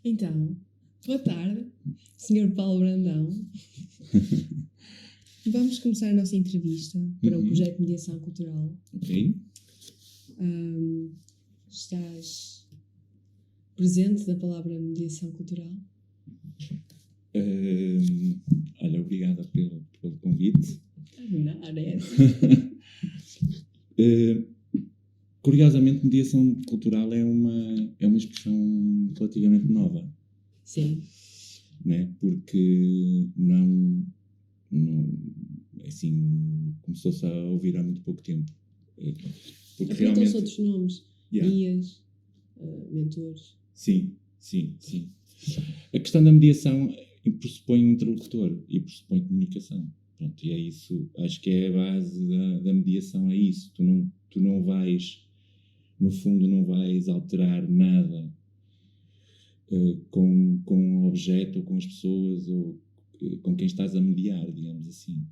Então, boa tarde, Sr. Paulo Brandão. Vamos começar a nossa entrevista para o projeto de mediação cultural. Ok. Estás presente da palavra mediação cultural? Olha, obrigada pelo convite. Nada, é assim. Curiosamente, mediação cultural é uma expressão relativamente nova. Sim. Né? Porque não assim, começou-se a ouvir há muito pouco tempo. Porque realmente... outros nomes, Yeah. guias, mentores. Sim. A questão da mediação pressupõe um interlocutor e pressupõe comunicação. Pronto, e é isso, acho que é a base da mediação, é isso. Tu não vais, no fundo, não vais alterar nada com o objeto ou com as pessoas ou com quem estás a mediar, digamos assim.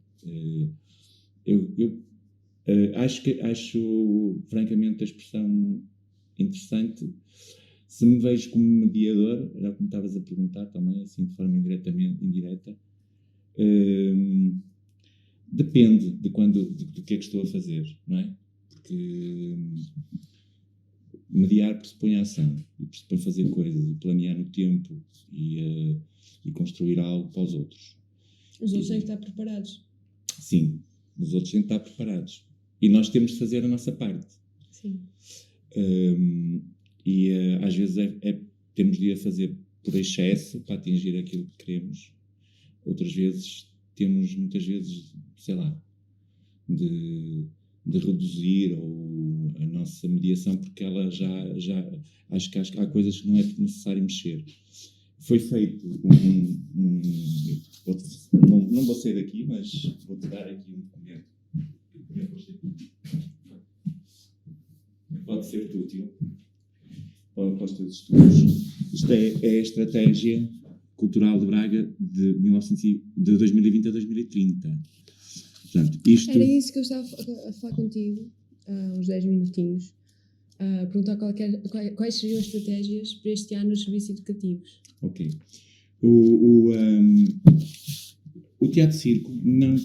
Eu acho francamente a expressão interessante. Se me vejo como mediador, era como estavas a perguntar também, assim de forma indireta, depende do que é que estou a fazer, não é? Porque mediar pressupõe ação, e pressupõe fazer coisas, e planear no tempo, e construir algo para os outros. Os outros têm que estar preparados. Sim, os outros têm que estar preparados. E nós temos de fazer a nossa parte. Sim. Às vezes temos de ir a fazer por excesso para atingir aquilo que queremos. Outras vezes temos, muitas vezes, sei lá, de reduzir a nossa mediação, porque ela já acho que há coisas que não é necessário mexer. Foi feito não vou sair daqui, mas vou-te dar aqui um documento. Pode ser útil para os teus estudos. Isto é a Estratégia Cultural de Braga de 2020 a 2030. Portanto, Era isso que eu estava a falar contigo há uns 10 minutinhos. Perguntar quais seriam as estratégias para este ano nos serviços educativos. Ok. O Teatro Circo não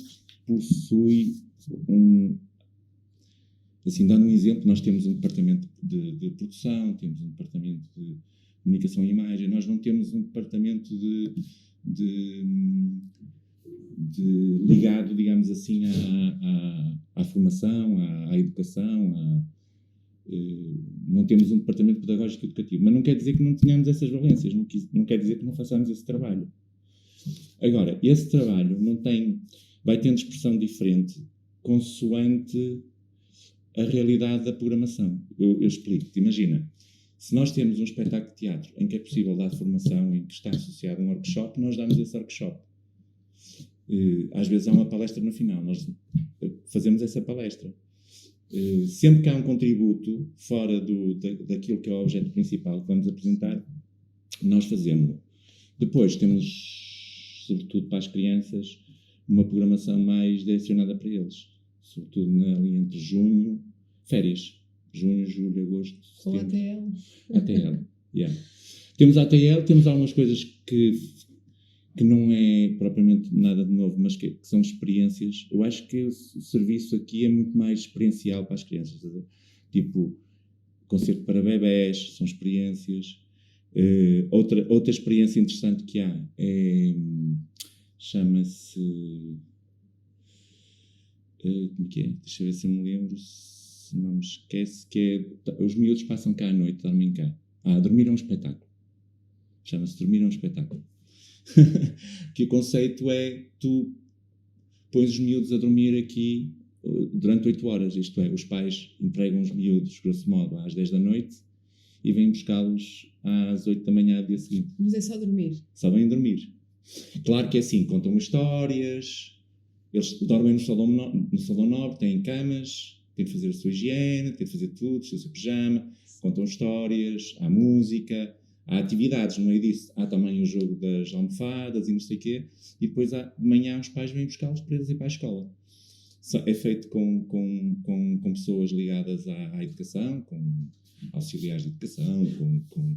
possui assim, dando um exemplo, nós temos um departamento de produção, temos um departamento de comunicação e imagem, nós não temos um departamento ligado, digamos assim, à formação, à educação, não temos um departamento pedagógico educativo, mas não quer dizer que não tenhamos essas valências, não quer dizer que não façamos esse trabalho. Agora, esse trabalho vai tendo expressão diferente consoante a realidade da programação. Eu explico-te. Imagina, se nós temos um espetáculo de teatro em que é possível dar formação, em que está associado a um workshop, nós damos esse workshop. Às vezes há uma palestra no final, nós fazemos essa palestra. Sempre que há um contributo fora daquilo que é o objeto principal que vamos apresentar, nós fazemos-lo. Depois temos, sobretudo para as crianças, uma programação mais direcionada para eles. Sobretudo ali entre férias, junho, julho, agosto, setembro. Ou ATL. Yeah. Temos ATL, temos algumas coisas que não é propriamente nada de novo, mas que são experiências. Eu acho que o serviço aqui é muito mais experiencial para as crianças. Tipo, concerto para bebés, são experiências. Outra experiência interessante que há chama-se... como que é? Deixa eu ver se eu me lembro, se não me esquece, que é... Os miúdos passam cá à noite, dormem cá. Dormir é um espetáculo. Chama-se Dormir é um espetáculo. Que o conceito é, tu pões os miúdos a dormir aqui durante 8 horas, isto é, os pais entregam os miúdos, grosso modo, às 10 da noite e vêm buscá-los às 8 da manhã do dia seguinte. Mas é só dormir? Só vêm dormir. Claro que é assim, contam histórias, eles dormem no salão nobre, têm camas, têm de fazer a sua higiene, têm de fazer tudo, o seu pijama, contam histórias, há música, há atividades no meio disso, há também o jogo das almofadas e não sei o quê, e depois de manhã os pais vêm buscá-los para eles ir para a escola. É feito com pessoas ligadas à educação, com auxiliares de educação, com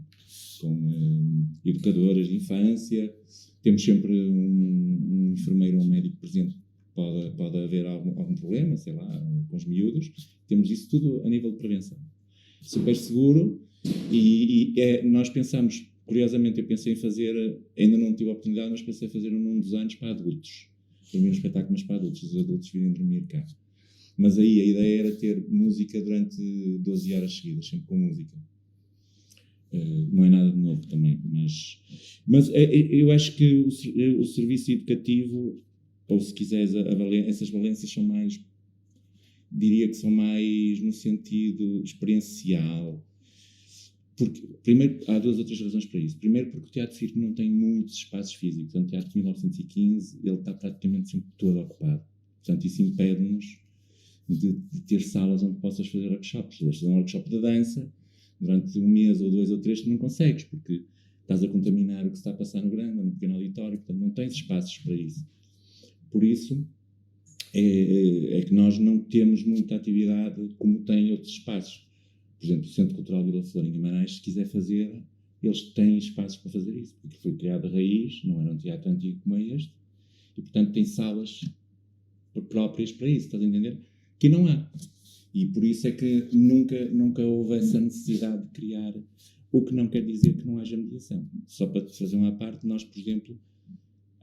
educadoras de infância, temos sempre um enfermeiro ou um médico presente. Pode haver algum problema, sei lá, com os miúdos. Temos isso tudo a nível de prevenção. Super seguro. Nós pensamos, curiosamente, eu pensei em fazer, ainda não tive a oportunidade, mas pensei em fazer num dos anos para adultos. Dormir um espetáculo, mas para adultos. Os adultos virem dormir cá. Mas aí a ideia era ter música durante 12 horas seguidas, sempre com música. Não é nada de novo também, mas eu acho que o serviço educativo, ou se quiseres, essas valências são mais, diria que são mais no sentido experiencial. Porque, primeiro, há duas outras razões para isso. Primeiro, porque o Teatro Circo não tem muitos espaços físicos. O Teatro de 1915 ele está praticamente sempre todo ocupado. Portanto, isso impede-nos de ter salas onde possas fazer workshops. Se fazer um workshop de dança, durante um mês ou 2 ou 3, tu não consegues, porque estás a contaminar o que se está a passar no grande ou no pequeno auditório, portanto não tens espaços para isso. Por isso é que nós não temos muita atividade como tem outros espaços. Por exemplo, o Centro Cultural Vila Flor em Guimarães, se quiser fazer, eles têm espaços para fazer isso, porque foi criado a raiz, não era um teatro antigo como é este, e portanto tem salas próprias para isso, estás a entender? Que não há. E por isso é que nunca houve essa necessidade de criar, o que não quer dizer que não haja mediação. Só para te fazer uma parte, nós, por exemplo,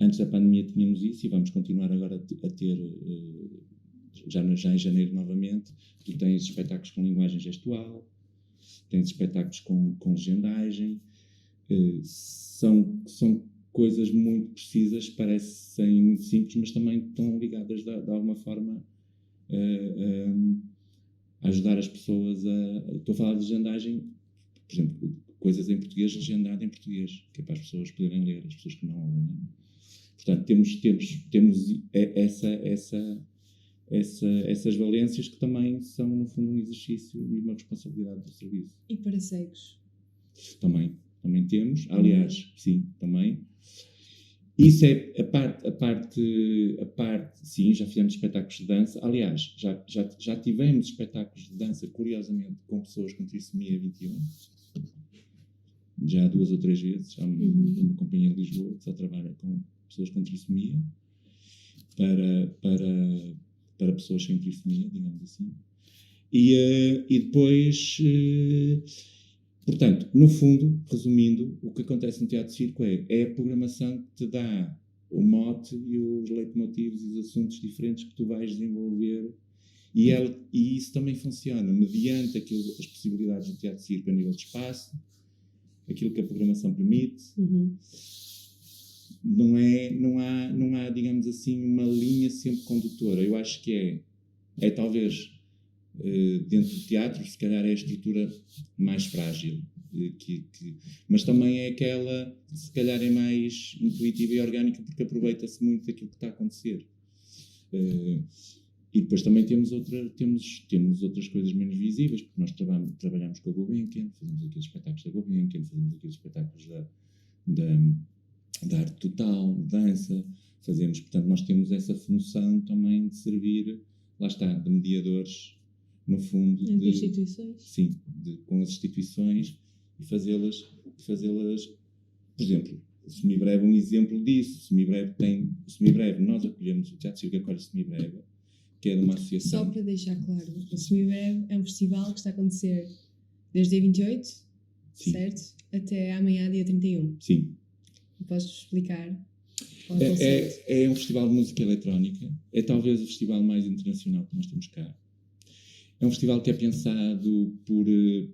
antes da pandemia tínhamos isso e vamos continuar agora a ter, já em janeiro novamente, tu tens espetáculos com linguagem gestual, tens espetáculos com legendagem, são coisas muito precisas, parecem muito simples, mas também estão ligadas de alguma forma a ajudar as pessoas estou a falar de legendagem, por exemplo, coisas em português, legendado em português, que é para as pessoas poderem ler, as pessoas que não ouvem, né? Portanto, temos essas valências que também são, no fundo, um exercício e uma responsabilidade do serviço. E para cegos? Também temos. Aliás, sim, também. Isso é a parte, sim, já fizemos espetáculos de dança. Aliás, já tivemos espetáculos de dança, curiosamente, com pessoas com trissomia 21. Já 2 ou 3 vezes. Há uma companhia em Lisboa que só trabalha com pessoas com trissomia para pessoas sem trissomia, digamos assim. E depois... Portanto, no fundo, resumindo, o que acontece no Teatro Circo é a programação que te dá o mote e os leitmotivos e os assuntos diferentes que tu vais desenvolver e isso também funciona mediante as possibilidades do Teatro Circo a nível de espaço, aquilo que a programação permite. Não há, digamos assim, uma linha sempre condutora. Eu acho que é talvez... dentro do teatro, se calhar é a estrutura mais frágil, mas também é aquela, se calhar é mais intuitiva e orgânica, porque aproveita-se muito daquilo que está a acontecer. E depois também temos outras coisas menos visíveis, porque nós trabalhamos com a Gulbenkian, fazemos aqueles espetáculos da Gulbenkian, fazemos aqueles espetáculos da arte total, dança, portanto nós temos essa função também de servir, lá está, de mediadores, no fundo, de instituições. Sim, com as instituições e fazê-las, por exemplo, o Semibreve é um exemplo disso. O Semibreve, nós acolhemos o Teatro Circo acolhe o Semibreve, que é de uma associação. Só para deixar claro, o Semibreve é um festival que está a acontecer desde dia 28, sim, certo? Até amanhã, dia 31. Sim. Podes explicar? É um festival de música eletrónica, é talvez o festival mais internacional que nós temos cá. É um festival que é pensado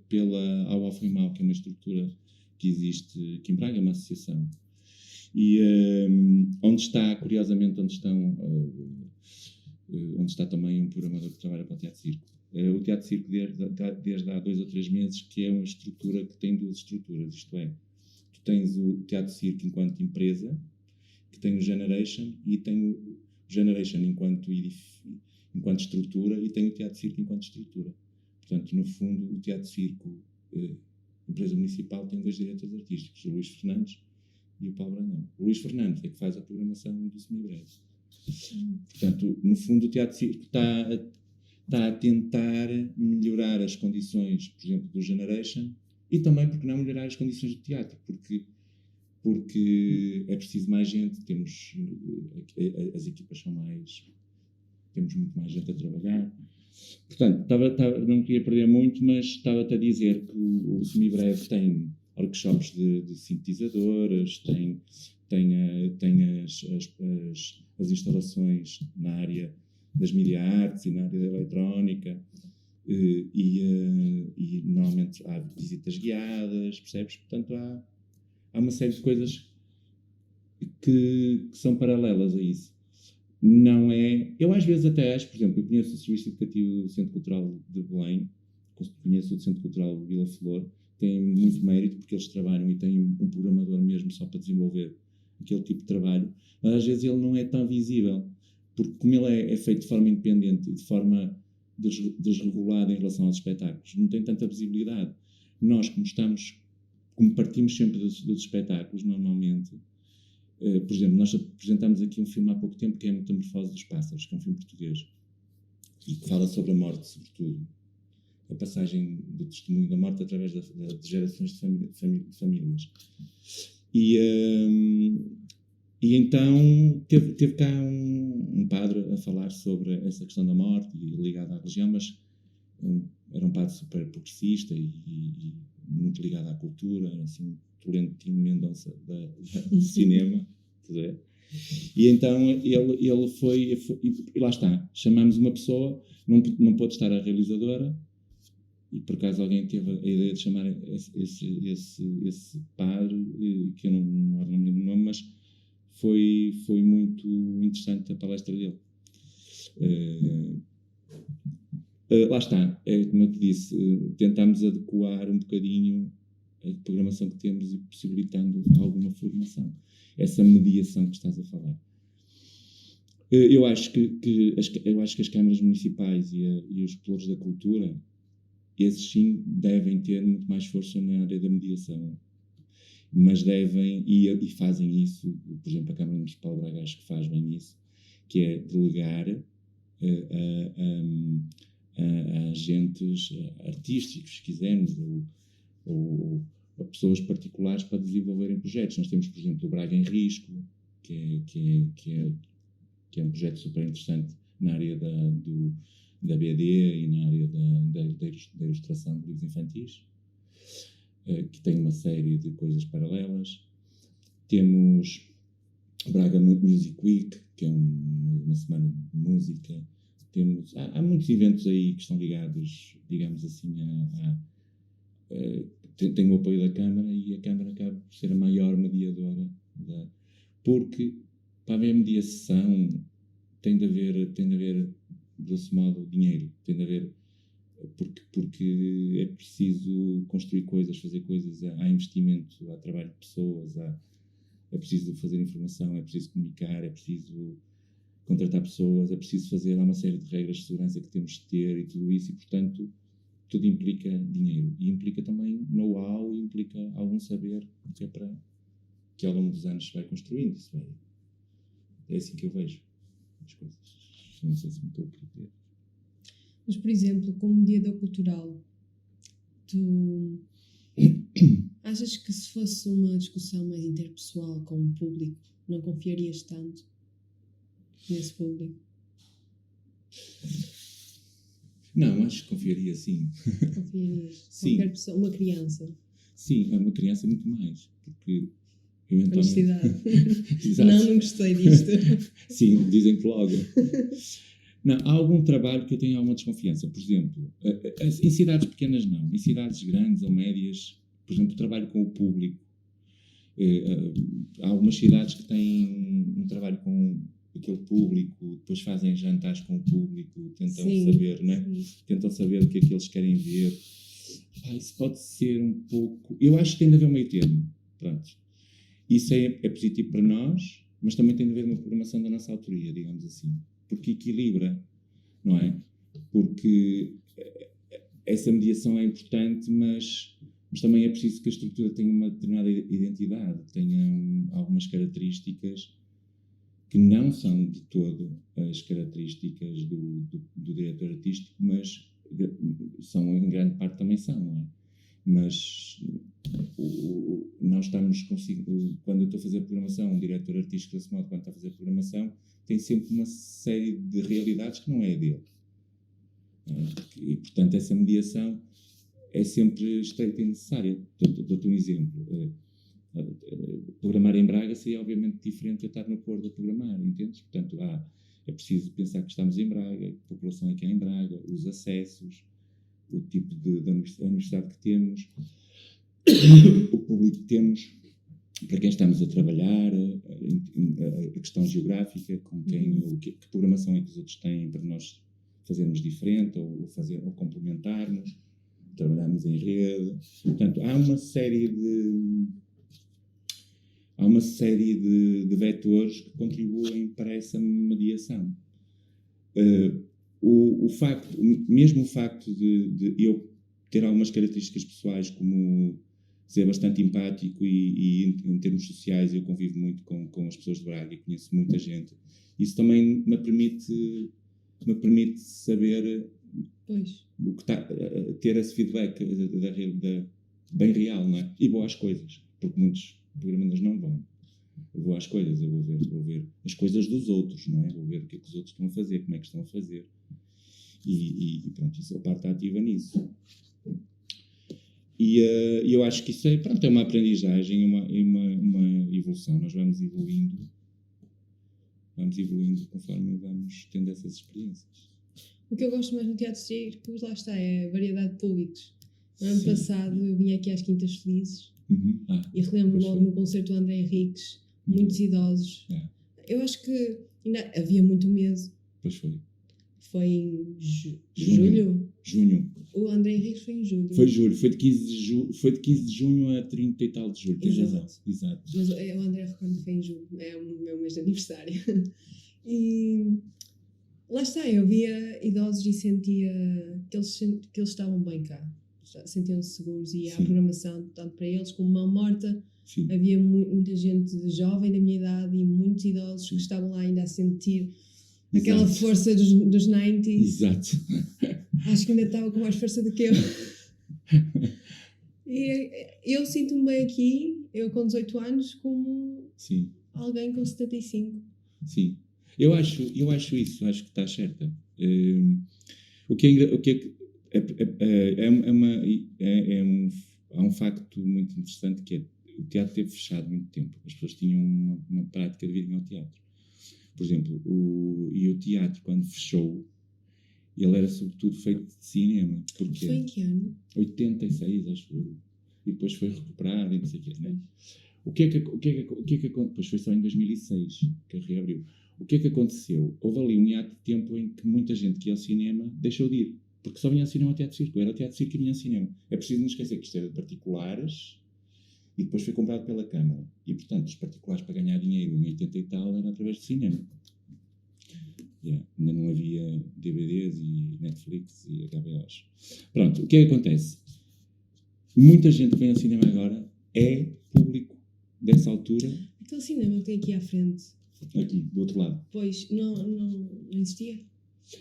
pela Ao Mau, que é uma estrutura que existe aqui em Braga, é uma associação. E onde está também um programador que trabalha para o Teatro Circo. O Teatro Circo, desde há 2 ou 3 meses, que é uma estrutura que tem 2 estruturas, isto é, tu tens o Teatro Circo enquanto empresa, que tem o Generation, e tem o Generation enquanto estrutura, e tem o Teatro Circo enquanto estrutura. Portanto, no fundo, o Teatro Circo, empresa municipal, tem 2 diretores artísticos, o Luís Fernandes e o Paulo Brandão. O Luís Fernandes é que faz a programação do Semibreve. Portanto, no fundo, o Teatro Circo está a tentar melhorar as condições, por exemplo, do Generation, e também, porque não melhorar as condições do teatro, porque porque é preciso mais gente, as equipas são temos muito mais gente a trabalhar. Portanto, não queria perder muito, mas estava-te a dizer que o Semibreve tem workshops de sintetizadoras, tem as instalações na área das media arts e na área da eletrónica, e normalmente há visitas guiadas, percebes? Portanto, há uma série de coisas que são paralelas a isso. Não é... Eu às vezes até acho, por exemplo, eu conheço o Serviço Educativo do Centro Cultural de Belém, conheço o Centro Cultural de Vila Flor, tem muito mérito porque eles trabalham e têm um programador mesmo só para desenvolver aquele tipo de trabalho, mas às vezes ele não é tão visível, porque como ele é feito de forma independente e de forma desregulada em relação aos espetáculos, não tem tanta visibilidade. Nós, como partimos sempre dos espetáculos, normalmente, por exemplo, nós apresentámos aqui um filme há pouco tempo que é a Metamorfose dos Pássaros, que é um filme português, e que fala sobre a morte, sobretudo. A passagem do testemunho da morte através de gerações de famílias. E então teve cá um padre a falar sobre essa questão da morte e ligado à religião, mas era um padre super progressista e muito ligado à cultura, assim, Tolentino Mendonça do cinema, e então ele foi, e lá está, chamamos uma pessoa, não pôde estar a realizadora, e por acaso alguém teve a ideia de chamar esse padre, que eu não me lembro o nome, mas foi muito interessante a palestra dele. Lá está, como eu te disse, tentamos adequar um bocadinho a programação que temos e possibilitando alguma formação. Essa mediação que estás a falar. Eu acho que as câmaras municipais e os pelouros da cultura, esses sim devem ter muito mais força na área da mediação, mas devem, e fazem isso, por exemplo, a Câmara Municipal de Braga acho que faz bem isso, que é delegar a agentes artísticos, se quisermos, ou a pessoas particulares para desenvolverem projetos. Nós temos, por exemplo, o Braga em Risco, que é um projeto super interessante na área da BD e na área da ilustração de livros infantis, que tem uma série de coisas paralelas. Temos o Braga Music Week, que é uma semana de música. Há muitos eventos aí que estão ligados, digamos assim, tem o apoio da Câmara, e a Câmara acaba por ser a maior mediadora, porque para haver mediação tem de haver, grosso modo, dinheiro, tem de haver, porque é preciso construir coisas, fazer coisas, há investimento, há trabalho de pessoas, é preciso fazer informação, é preciso comunicar, é preciso contratar pessoas, é preciso há uma série de regras de segurança que temos de ter e tudo isso, e portanto tudo implica dinheiro, e implica também know-how, e implica algum saber que ao longo dos anos se vai construindo. É assim que eu vejo as coisas. Não sei se me estou a perder. Mas, por exemplo, como mediador cultural, tu achas que se fosse uma discussão mais interpessoal com o público, não confiarias tanto nesse público? Não, acho que confiaria, sim. Confiarias? Sim. Qualquer pessoa, uma criança? Sim, é uma criança muito mais, porque Honestidade. Exato. Não gostei disto. Sim, dizem que logo. Não, há algum trabalho que eu tenho alguma desconfiança. Por exemplo, em cidades pequenas não. Em cidades grandes ou médias, por exemplo, trabalho com o público. Há algumas cidades que têm um trabalho com aquele público, depois fazem jantares com o público, tentam saber, né? Tentam saber o que é que eles querem ver. Isso pode ser um pouco... Eu acho que tem de haver um meio termo. Pronto. Isso é positivo para nós, mas também tem de haver uma programação da nossa autoria, digamos assim. Porque equilibra, não é? Porque essa mediação é importante, mas também é preciso que a estrutura tenha uma determinada identidade, tenha algumas características que não são de todo as características do diretor artístico, mas são, em grande parte também são, não é? Mas nós estamos quando eu estou a fazer programação, um diretor artístico desse modo, quando está a fazer programação, tem sempre uma série de realidades que não é a dele. E, portanto, essa mediação é sempre estreita e necessária. Dou-te um exemplo. Programar em Braga seria obviamente diferente de estar no Porto a programar, entendes? Portanto, é preciso pensar que estamos em Braga, a população é que é em Braga, os acessos, o tipo de universidade que temos, o público que temos, para quem estamos a trabalhar, a questão geográfica, com quem, que programação é que os outros têm para nós fazermos diferente ou complementarmos, trabalharmos em rede. Portanto, há uma série de vetores que contribuem para essa mediação. Mesmo o facto de eu ter algumas características pessoais, como ser bastante empático e em termos sociais eu convivo muito com as pessoas de Braga e conheço muita gente, isso também me permite saber o que ter esse feedback bem real, não é? E vou às coisas, porque muitos programadores não vão. Eu vou às coisas, eu vou ver as coisas dos outros, não é? Vou ver o que é que os outros estão a fazer, como é que estão a fazer. E pronto, isso é a parte ativa nisso. E eu acho que isso é uma aprendizagem, uma evolução. Nós vamos evoluindo conforme vamos tendo essas experiências. O que eu gosto mais no teatro circo, lá está, é a variedade de públicos. No ano passado eu vim aqui às Quintas Felizes e relembro logo no concerto do André Henriques, muitos idosos. Eu acho que ainda havia muito medo. Pois foi. Foi em julho? Junho. O André Henriques foi em julho. Foi julho, foi de 15 de junho a 30 e tal de julho. Tens razão. Exato. Mas o André recordo que foi em julho, é o meu mês de aniversário. E lá está, eu via idosos e sentia que eles estavam bem cá. Sentiam-se seguros e a programação, tanto para eles como Mão Morta. Sim. Havia muita gente jovem da minha idade e muitos idosos que estavam lá ainda a sentir aquela força dos 90s. Exato. Acho que ainda estava com mais força do que eu. E eu sinto-me bem aqui, eu com 18 anos, como alguém com 75. Sim. Eu acho isso, acho que estás certa. Há um facto muito interessante que é o teatro teve fechado muito tempo. As pessoas tinham uma prática de virem ao teatro. Por exemplo, o teatro, quando fechou, ele era sobretudo feito de cinema. Porque foi em que ano? 86, acho eu. E depois foi recuperado e não sei o quê. Né? O que é que aconteceu? Depois foi só em 2006 que reabriu. O que é que aconteceu? Houve ali um hiato de tempo em que muita gente que ia ao cinema deixou de ir. Porque só vinha ao cinema ao teatro circo. Era o teatro circo e vinha ao cinema. É preciso não esquecer que isto era de particulares e depois foi comprado pela Câmara. E, portanto, os particulares para ganhar dinheiro em 80 e tal era através do cinema. Ainda não havia DVDs e Netflix e HBOs. Pronto, o que é que acontece? Muita gente que vem ao cinema agora é público dessa altura. Aquele cinema que tem aqui à frente. Aqui, do outro lado. Pois, não existia?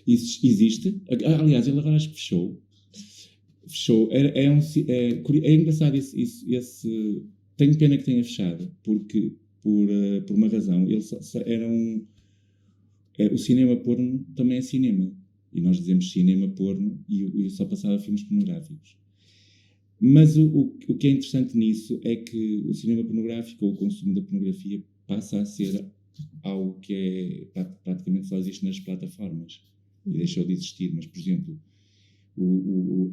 Existe. Aliás, ele agora acho que fechou. É engraçado esse. Tenho pena que tenha fechado, porque por uma razão. Ele era o cinema porno também é cinema. E nós dizemos cinema porno e só passava filmes pornográficos. Mas o que é interessante nisso é que o cinema pornográfico ou o consumo da pornografia passa a ser algo que praticamente só existe nas plataformas. E deixou de existir. Mas, por exemplo,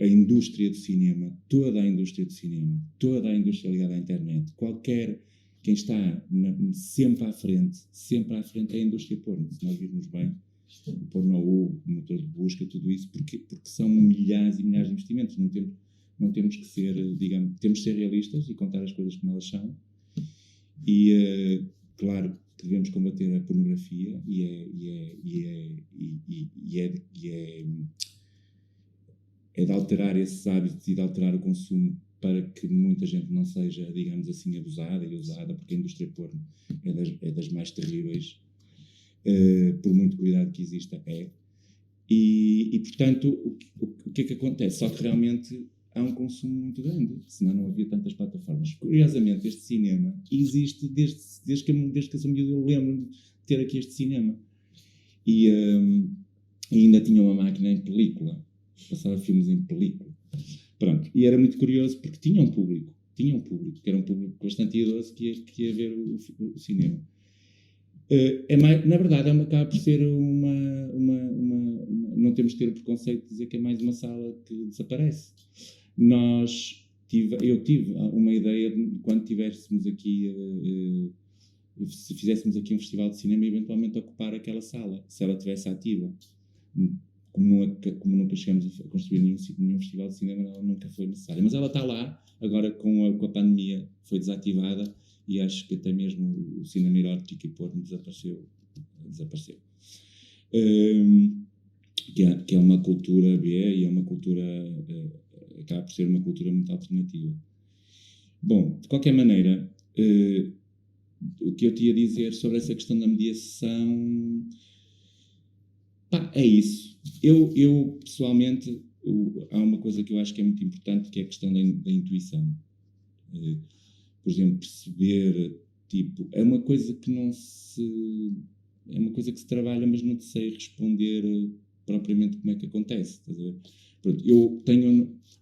a indústria do cinema, toda a indústria do cinema, toda a indústria ligada à internet, quem está sempre à frente é a indústria porno. Se nós virmos bem, o porno, o motor de busca, tudo isso, porque são milhares e milhares de investimentos. Não temos que ser, digamos, temos que ser realistas e contar as coisas como elas são. E, claro, que devemos combater a pornografia é de alterar esses hábitos e de alterar o consumo para que muita gente não seja, digamos assim, abusada e usada, porque a indústria porno é das mais terríveis, por muito cuidado que exista, E portanto, o que é que acontece? Só que realmente há um consumo muito grande, senão não havia tantas plataformas. Curiosamente, este cinema existe desde que eu sou miúdo, eu lembro de ter aqui este cinema. E ainda tinha uma máquina em película, passava filmes em película. Pronto, e era muito curioso porque tinha um público, que era um público bastante idoso que ia ver o cinema. Na verdade, acaba por ser não temos que ter o preconceito de dizer que é mais uma sala que desaparece. Eu tive uma ideia de quando tivéssemos aqui, se fizéssemos aqui um festival de cinema, eventualmente ocupar aquela sala, se ela estivesse ativa. Como nunca chegamos a construir nenhum festival de cinema, ela nunca foi necessária. Mas ela está lá, agora com a pandemia foi desativada, e acho que até mesmo o cinema erótico e porno desapareceu. Que é uma cultura B, e é uma cultura, acaba por ser uma cultura muito alternativa. Bom, de qualquer maneira, o que eu tinha a dizer sobre essa questão da mediação, é isso. Eu pessoalmente, há uma coisa que eu acho que é muito importante, que é a questão da intuição. Por exemplo, perceber, é uma coisa que se trabalha, mas não te sei responder propriamente como é que acontece. Estás a ver? Pronto,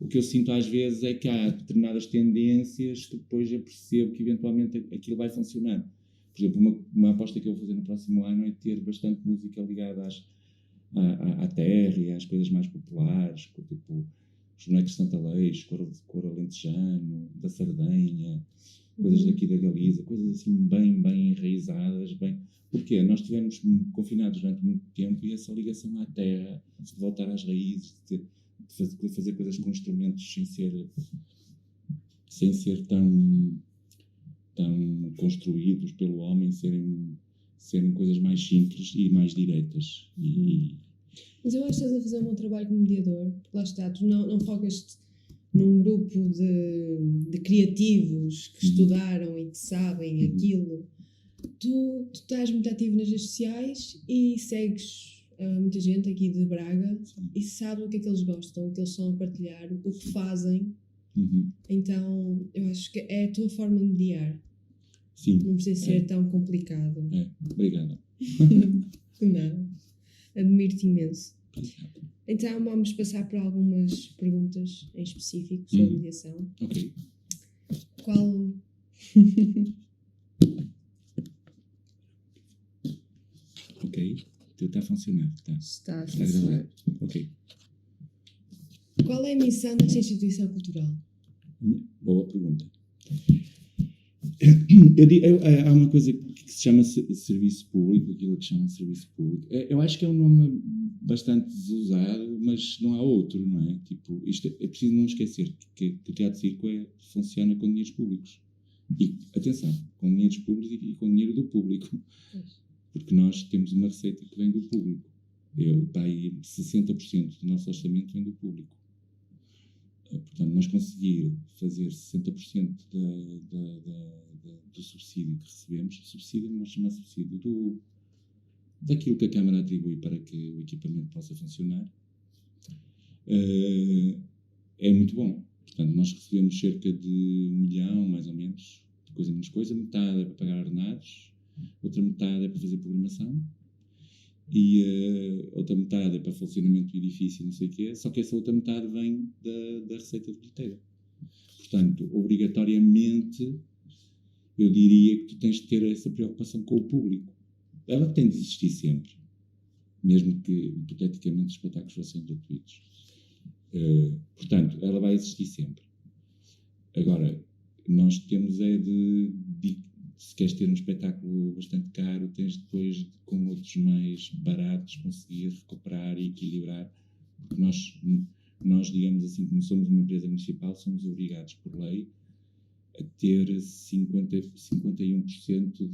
o que eu sinto às vezes é que há determinadas tendências que depois eu percebo que eventualmente aquilo vai funcionar. Por exemplo, uma aposta que eu vou fazer no próximo ano é ter bastante música ligada à terra e às coisas mais populares, tipo os bonecos de Santa Leix, cor alentejano, da Sardenha, coisas daqui da Galiza, coisas assim bem enraizadas, Porquê? Nós estivemos confinados durante muito tempo, e essa ligação à terra, de voltar às raízes, de fazer coisas com instrumentos sem ser tão construídos pelo homem, serem coisas mais simples e mais diretas. Mas eu acho que estás a fazer um bom trabalho como mediador. Lá está, tu não focas num grupo de criativos que estudaram e que sabem aquilo. Tu estás muito ativo nas redes sociais e segues muita gente aqui de Braga. Sim. E sabes o que é que eles gostam, o que eles estão a partilhar, o que fazem. Então, eu acho que é a tua forma de mediar. Sim. Não precisa ser tão complicado. Obrigado. Não. Admiro-te imenso. Então vamos passar por algumas perguntas em específico sobre mediação. Ok. Qual... Ok. Está a funcionar. Está a funcionar. Ok. Qual é a missão desta instituição cultural? Boa pergunta. Há uma coisa que se chama serviço público, aquilo que chamam de serviço público. Eu acho que é um nome bastante desusado, mas não há outro, não é? Isto é preciso não esquecer que o teatro de circo funciona com dinheiros públicos. E, atenção, com dinheiros públicos e com dinheiro do público. Porque nós temos uma receita que vem do público. 60% do nosso orçamento vem do público. Portanto, nós conseguir fazer 60% do subsídio que recebemos, subsídio não se chama subsídio, daquilo que a Câmara atribui para que o equipamento possa funcionar, é muito bom. Portanto, nós recebemos cerca de 1 milhão, mais ou menos, de coisa menos coisa. Metade é para pagar ordenados, outra metade é para fazer programação, e outra metade é para funcionamento do edifício, não sei o quê, só que essa outra metade vem da receita de bilheteira. Portanto, obrigatoriamente, eu diria que tu tens de ter essa preocupação com o público. Ela tem de existir sempre, mesmo que, hipoteticamente, os espetáculos fossem gratuitos. Portanto, ela vai existir sempre. Agora, nós temos se queres ter um espetáculo bastante caro, tens depois, com outros mais baratos, conseguir recuperar e equilibrar. Porque nós, digamos assim, como somos uma empresa municipal, somos obrigados por lei a ter 51%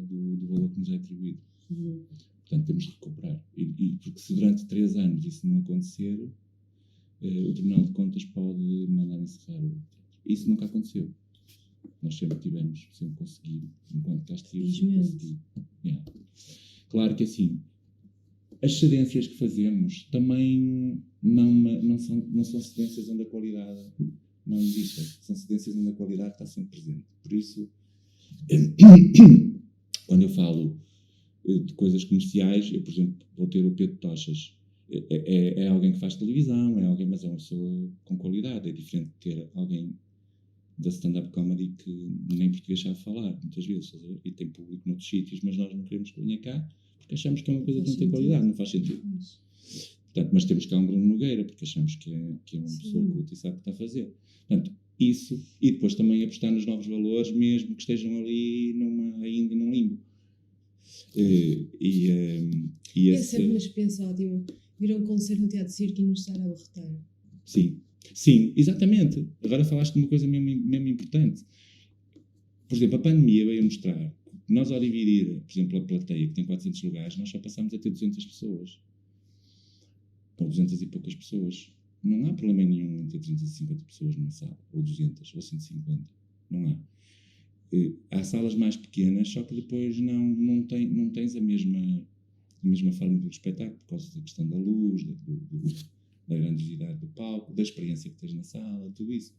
do valor que nos é atribuído. Portanto, temos de recuperar. Porque se durante 3 anos isso não acontecer, o Tribunal de Contas pode mandar encerrar o teatro. Isso nunca aconteceu. Nós sempre conseguimos, enquanto cá estive, sempre consegui. Claro que assim, as cedências que fazemos também não são cedências onde a qualidade não existe. São cedências onde a qualidade está sempre presente. Por isso, quando eu falo de coisas comerciais, eu, por exemplo, vou ter o Pedro Tochas. É alguém que faz televisão, mas é uma pessoa com qualidade. É diferente de ter alguém da stand-up comedy que nem português sabe falar, muitas vezes, e tem público noutros sítios, mas nós não queremos que venha cá porque achamos que é uma coisa que não tem qualidade, não faz sentido. Portanto, mas temos cá um Bruno Nogueira porque achamos que é uma pessoa culta e sabe o que está a fazer. Portanto, isso, e depois também apostar nos novos valores, mesmo que estejam ali ainda num limbo. É sempre uma experiência ótima vir a um concerto no Teatro Circo e não estar a abarrotar. Sim, exatamente. Agora falaste de uma coisa mesmo importante. Por exemplo, a pandemia veio mostrar que nós, ao dividir, por exemplo, a plateia, que tem 400 lugares, nós só passámos a ter 200 pessoas. Ou 200 e poucas pessoas. Não há problema nenhum em ter 250 pessoas numa sala, ou 200, ou 150. Não há. Há salas mais pequenas, só que depois não tens a mesma forma de espetáculo, por causa da questão da luz, da grandiosidade do palco, da experiência que tens na sala, tudo isso.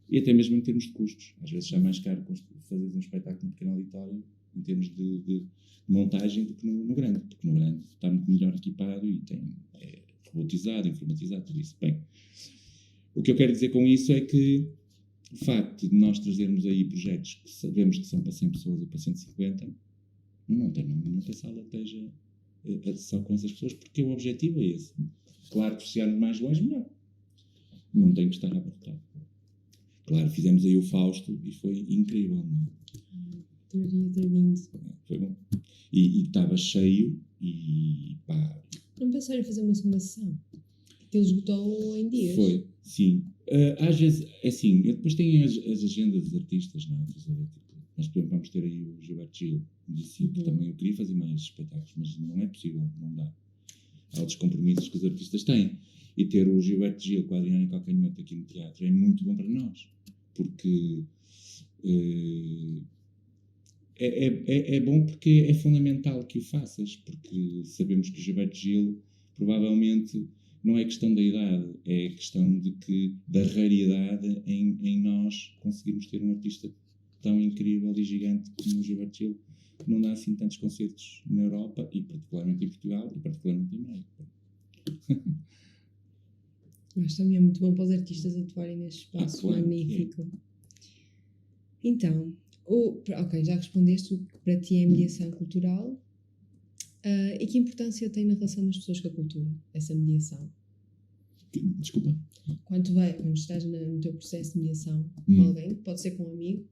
E até mesmo em termos de custos. Às vezes é mais caro fazer um espetáculo no pequeno auditório, em termos de montagem, do que no grande. Porque no grande está muito melhor equipado e é robotizado, informatizado, tudo isso. Bem, o que eu quero dizer com isso é que o facto de nós trazermos aí projetos que sabemos que são para 100 pessoas ou para 150, não tem que a sala esteja só com essas pessoas, porque o objetivo é esse. Claro que se chegarmos mais longe, melhor. Não tem que estar a apertar. Claro, fizemos aí o Fausto e foi incrível, não é? Deveria ter vindo. Foi bom. E estava cheio e pá. Não pensaram em fazer uma segunda sessão? Que ele esgotou em dias. Foi, sim. Às vezes, é assim, eu depois tenho as agendas dos artistas, não é? Nós, por exemplo, vamos ter aí o Gilberto Gil. Disse que também eu queria fazer mais espetáculos, mas não é possível, não dá. Há outros compromissos que os artistas têm. E ter o Gilberto Gil com a Adriana Calcanhoto aqui no teatro é muito bom para nós. Porque é bom porque é fundamental que o faças. Porque sabemos que o Gilberto Gil provavelmente não é questão da idade, é questão da raridade em nós conseguirmos ter um artista tão incrível e gigante como o Gilberto Gil. Não dá assim tantos concertos na Europa, e particularmente em Portugal, e particularmente em América. Mas também é muito bom para os artistas atuarem neste espaço magnífico. Então, ok, já respondeste o que para ti é mediação cultural. E que importância tem na relação das pessoas com a cultura, essa mediação? Desculpa? Quando estás no teu processo de mediação com alguém, pode ser com um amigo,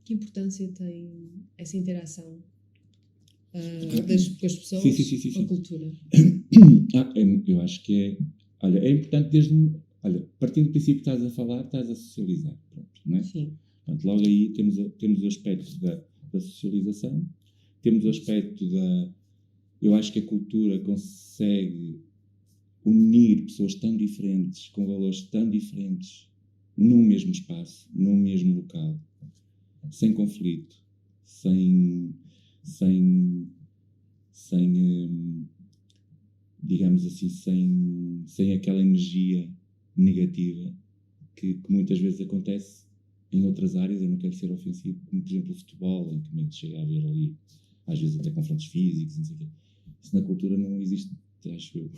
que importância tem essa interação com as pessoas com a cultura? Eu acho que é importante partindo do princípio que estás a falar, estás a socializar. Pronto, não é? Sim. Portanto, logo aí temos o aspecto da socialização, temos o aspecto eu acho que a cultura consegue unir pessoas tão diferentes, com valores tão diferentes, num mesmo espaço, num mesmo local, sem conflito, digamos assim, sem aquela energia negativa que muitas vezes acontece em outras áreas. Eu não quero ser ofensivo, como por exemplo o futebol, em que meio chega a haver ali, às vezes até confrontos físicos, não sei o quê. Isso na cultura não existe, acho eu.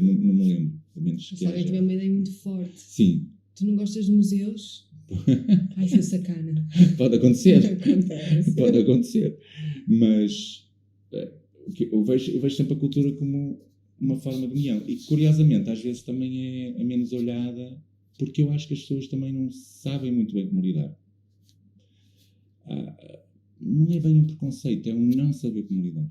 Não me lembro, a menos que se alguém tiver uma ideia muito forte. Sim. Tu não gostas de museus? Ai, foi sacana. Pode acontecer. Pode acontecer. Mas eu vejo sempre a cultura como uma forma de união. E curiosamente, às vezes também é menos olhada, porque eu acho que as pessoas também não sabem muito bem como lidar. Não é bem um preconceito, é um não saber como lidar.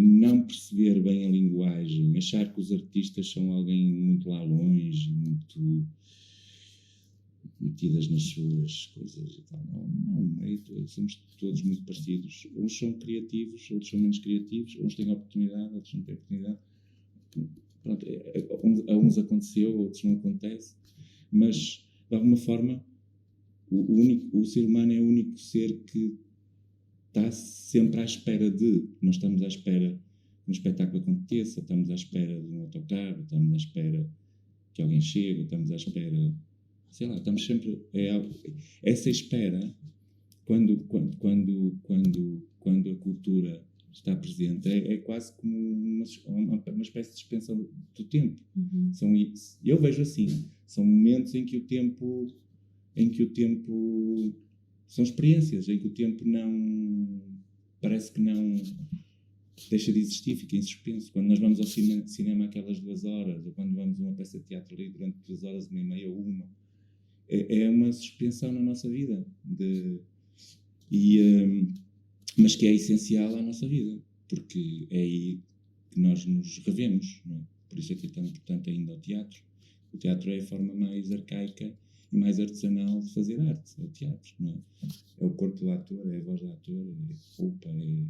Não perceber bem a linguagem, achar que os artistas são alguém muito lá longe, muito metidas nas suas coisas e tal. Não, somos todos muito parecidos. Uns são criativos, outros são menos criativos, uns têm oportunidade, outros não têm oportunidade. Pronto, a uns aconteceu, a outros não acontece, mas de alguma forma o ser humano é o único ser que está sempre à espera nós estamos à espera um espetáculo aconteça, estamos à espera de um autocarro, estamos à espera que alguém chegue, estamos à espera, sei lá, estamos sempre, essa espera, quando a cultura está presente, é quase como uma espécie de suspensão do tempo. Eu vejo assim, são momentos em que o tempo são experiências, em que o tempo não, parece que não deixa de existir, fica em suspenso. Quando nós vamos ao cinema aquelas 2 horas, ou quando vamos a uma peça de teatro ali durante 2 horas, 1h30 ou 1, é uma suspensão na nossa vida, mas que é essencial à nossa vida, porque é aí que nós nos revemos, não é? Por isso é que é tão importante ainda o teatro. O teatro é a forma mais arcaica e mais artesanal de fazer arte, é o teatro, não é? É o corpo do ator, é a voz do ator, é a roupa, é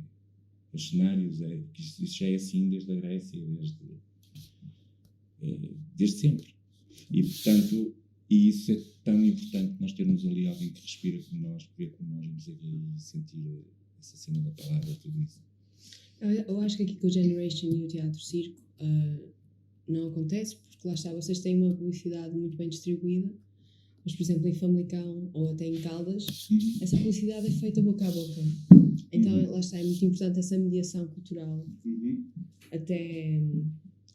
os cenários, isso já é assim desde a Grécia, desde sempre. E, portanto, isso é tão importante, nós termos ali alguém que respira como nós, que vê como nós, e sentir essa cena da palavra, tudo isso. Eu acho que aqui com o Generation e o Teatro Circo não acontece, porque lá está, vocês têm uma publicidade muito bem distribuída, mas, por exemplo, em Famalicão ou até em Caldas, essa publicidade é feita boca a boca. Então, lá está, é muito importante essa mediação cultural, até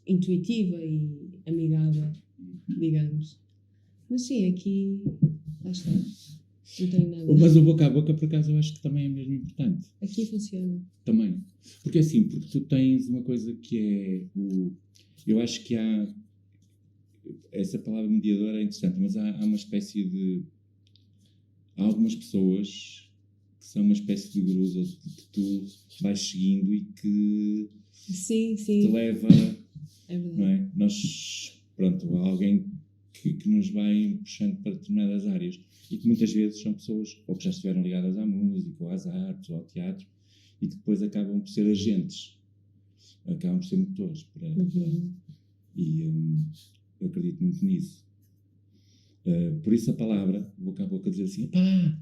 intuitiva e amigável, digamos. Mas sim, aqui, lá está, não tem nada. Mas o boca a boca, por acaso, eu acho que também é mesmo importante. Aqui funciona. Também. Porque assim, porque tu tens uma coisa que é eu acho que há, essa palavra mediadora é interessante, mas há uma espécie de, há algumas pessoas que são uma espécie de gurus que tu vais seguindo e que sim. te leva, é verdade. não é? Nós, pronto, há alguém que nos vai puxando para determinadas áreas e que muitas vezes são pessoas ou que já estiveram ligadas à música, ou às artes, ou ao teatro, e que depois acabam por ser agentes, acabam por ser motores e eu acredito muito nisso. Por isso a palavra, boca a boca, dizer assim, pá,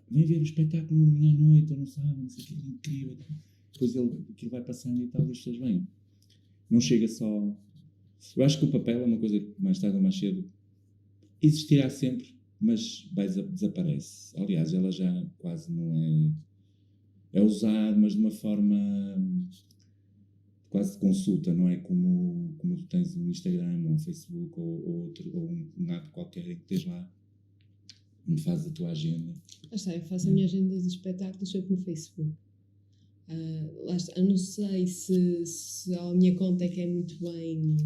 vem ver o espetáculo no domingo à noite, ou no sábado, não sei o que, é incrível. Depois aquilo vai passando e tal, as pessoas vêm. Não chega só... Eu acho que o papel é uma coisa que mais tarde ou mais cedo existirá sempre, mas desaparece. Aliás, ela já quase não é usado, mas de uma forma quase de consulta, não é como tu tens um Instagram ou um Facebook ou um app qualquer em que tens lá onde fazes a tua agenda. Lá está, eu faço a minha agenda de espetáculos sempre no Facebook. Lá está, eu não sei se a minha conta é que é muito bem...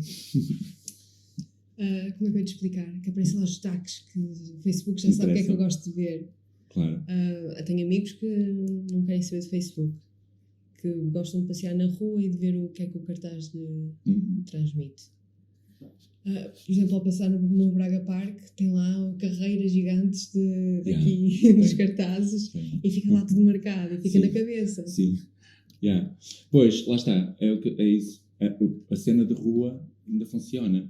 como é que eu ia te explicar? Que aparecem lá os destaques que o Facebook já sabe o que é que eu gosto de ver. Claro. Eu tenho amigos que não querem saber de Facebook, que gostam de passear na rua e de ver o que é que o cartaz transmite. Por exemplo, ao passar no Braga Park, tem lá carreiras gigantes daqui dos cartazes e fica lá tudo marcado e fica na cabeça. Sim. Pois, lá está. É isso. A cena de rua ainda funciona.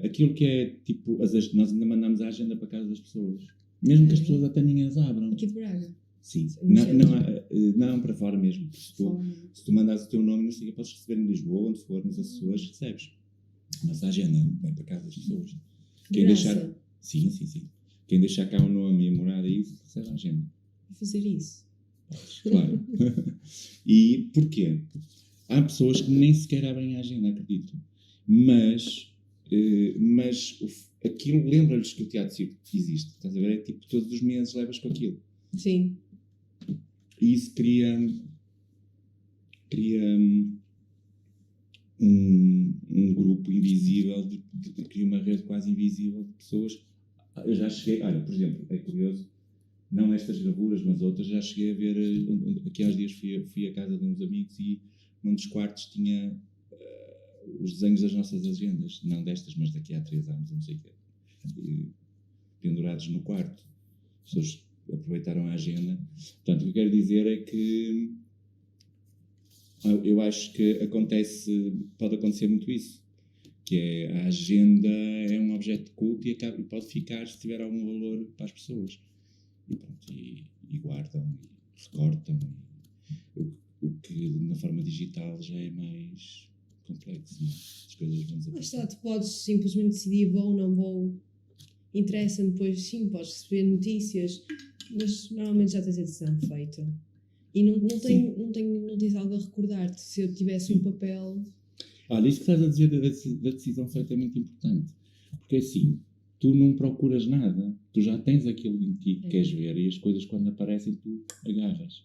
Aquilo que é tipo, nós ainda mandamos a agenda para casa das pessoas. Mesmo que as pessoas até nem as abram. Aqui de Braga? Sim. Não, para fora mesmo. Se tu mandas o teu nome, não sei o que, podes receber em Lisboa, onde for, nos Açores, recebes. Nossa agenda vem para casa das pessoas. Quem deixar... Sim. Quem deixar cá o nome e a morada e isso, recebe a agenda. Vou fazer isso. Claro. E porquê? Há pessoas que nem sequer abrem a agenda, acredito. Mas aquilo lembra-lhes que o Teatro Circo existe. Estás a ver? É tipo, todos os meses levas com aquilo. Sim. E isso cria um grupo invisível, cria uma rede quase invisível de pessoas. Eu já cheguei, olha, por exemplo, é curioso, não estas gravuras, mas outras, já cheguei a ver, aqui há uns dias fui à casa de uns amigos e num dos quartos tinha os desenhos das nossas agendas, não destas, mas daqui há 3 anos, não sei o quê, pendurados no quarto. As pessoas aproveitaram a agenda. Portanto, o que eu quero dizer é que eu acho que pode acontecer muito isso, que é a agenda é um objeto de culto e pode ficar se tiver algum valor para as pessoas. E pronto, e guardam, e recortam. O que na forma digital já é mais complexo, não é? As coisas vão Lá desaparecer. está, tu podes simplesmente decidir vou ou não vou. Interessa-me, depois sim, podes receber notícias, mas normalmente já tens a decisão feita. E não tens algo a recordar-te. Se eu tivesse um papel. Olha, isso que estás a dizer da decisão feita é muito importante. Porque assim, tu não procuras nada, tu já tens aquilo em ti que queres ver e as coisas quando aparecem tu agarras.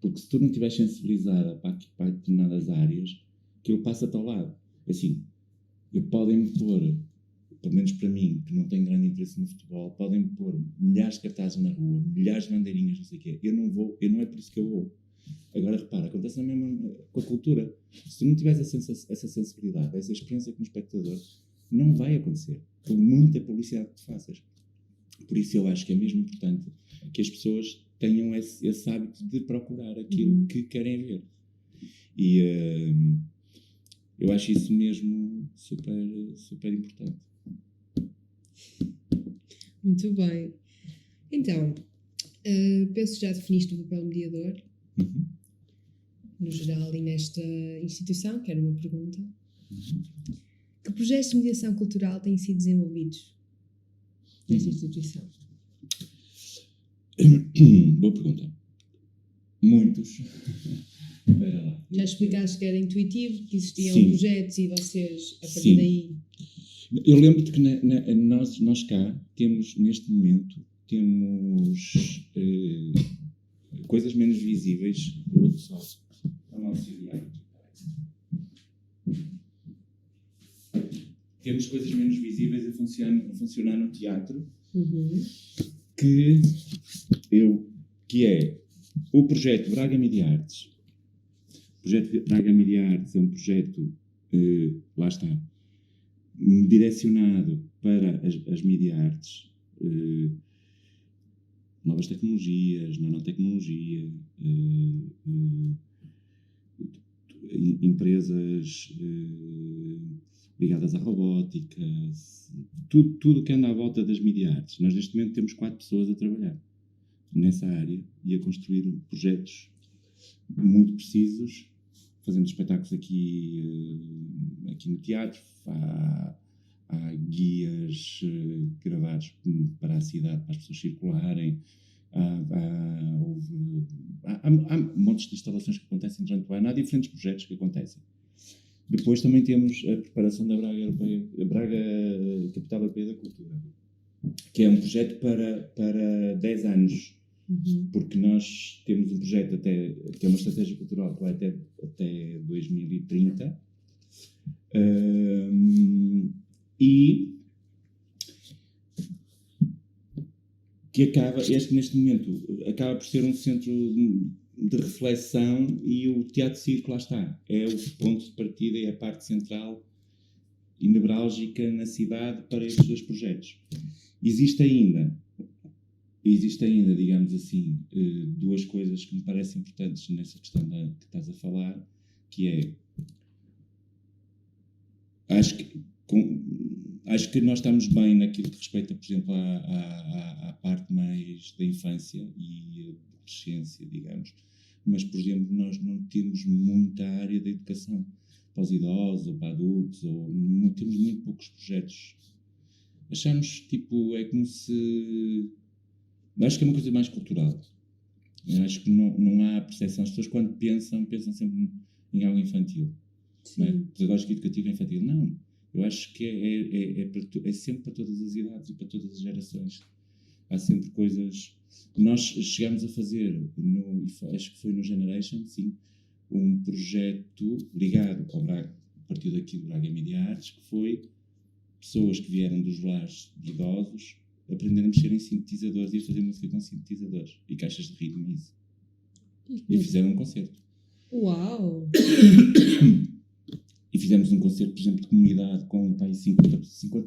Porque se tu não estiveres sensibilizada para determinadas áreas, aquilo passa-te ao lado. Assim, podem-me pôr, pelo menos para mim, que não tenho grande interesse no futebol, podem-me pôr milhares de cartazes na rua, milhares de bandeirinhas, não sei o quê. Eu não vou, não é por isso que eu vou. Agora, repara, acontece mesmo com a cultura. Se tu não tiveres essa sensibilidade, essa experiência como espectador, não vai acontecer. Por muita publicidade que tu faças. Por isso eu acho que é mesmo importante que as pessoas tenham esse hábito de procurar aquilo que querem ver. E eu acho isso mesmo super, super importante. Muito bem. Então, penso que já definiste o papel mediador, no geral e nesta instituição, que era uma pergunta. Que projetos de mediação cultural têm sido desenvolvidos nesta instituição? Boa pergunta. Muitos. Espera lá. Já explicaste que era intuitivo, que existiam Sim. projetos e vocês, a partir Sim. daí... Eu lembro-te que nós cá temos, neste momento, temos coisas menos visíveis. Eu vou só auxiliar. Temos coisas menos visíveis a funcionar no teatro, que é o projeto Braga Media Arts. O projeto Braga Media Arts é um projeto, lá está, direcionado para as media arts, novas tecnologias, nanotecnologia, empresas ligadas à robótica, tudo que anda à volta das media arts. Nós neste momento temos 4 pessoas a trabalhar nessa área e a construir projetos muito precisos. Fazemos espetáculos aqui no teatro, há guias gravados para a cidade, para as pessoas circularem, há montes de instalações que acontecem durante o ano, há diferentes projetos que acontecem. Depois também temos a preparação da Braga Capital Europeia da Cultura, que é um projeto para 10 anos. Porque nós temos um projeto que é uma estratégia cultural que vai até 2030 e que neste momento acaba por ser um centro de reflexão e o Teatro Circo, lá está, é o ponto de partida e a parte central e nevrálgica na cidade para estes 2 projetos. Existe ainda, digamos assim, 2 coisas que me parecem importantes nessa questão que estás a falar, que é, acho que nós estamos bem naquilo que respeita, por exemplo, à parte mais da infância e adolescência, digamos, mas, por exemplo, nós não temos muita área da educação para os idosos ou para adultos, temos muito poucos projetos. Achamos, é como se... Acho que é uma coisa mais cultural. Eu acho que não há percepção. As pessoas, quando pensam sempre em algo infantil. Não é? Pedagógico educativo infantil. Não. Eu acho que é sempre para todas as idades e para todas as gerações. Há sempre coisas... Nós chegamos a fazer, acho que foi no Generation, sim, um projeto ligado ao Braga, a partir daqui do Braga Media Arts, que foi pessoas que vieram dos lares de idosos aprenderam a mexer em sintetizadores e a fazer música com sintetizadores e caixas de ritmo e isso. E fizeram um concerto. Uau! E fizemos um concerto, por exemplo, de comunidade com 50 ou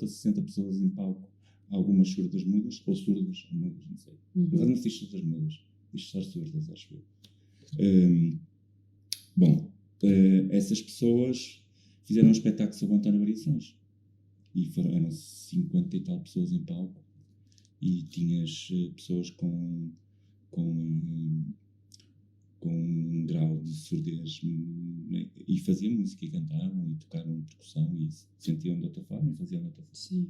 60 pessoas em palco, algumas surdas mudas, ou surdas ou mudas, não sei. Agora não sei surdas mudas, isto só surdas, acho eu. Essas pessoas fizeram um espetáculo sobre António Variações e eram 50 e tal pessoas em palco. E tinhas pessoas com com um grau de surdez, e faziam música e cantavam e tocavam percussão e sentiam de outra forma e faziam de outra forma. Sim.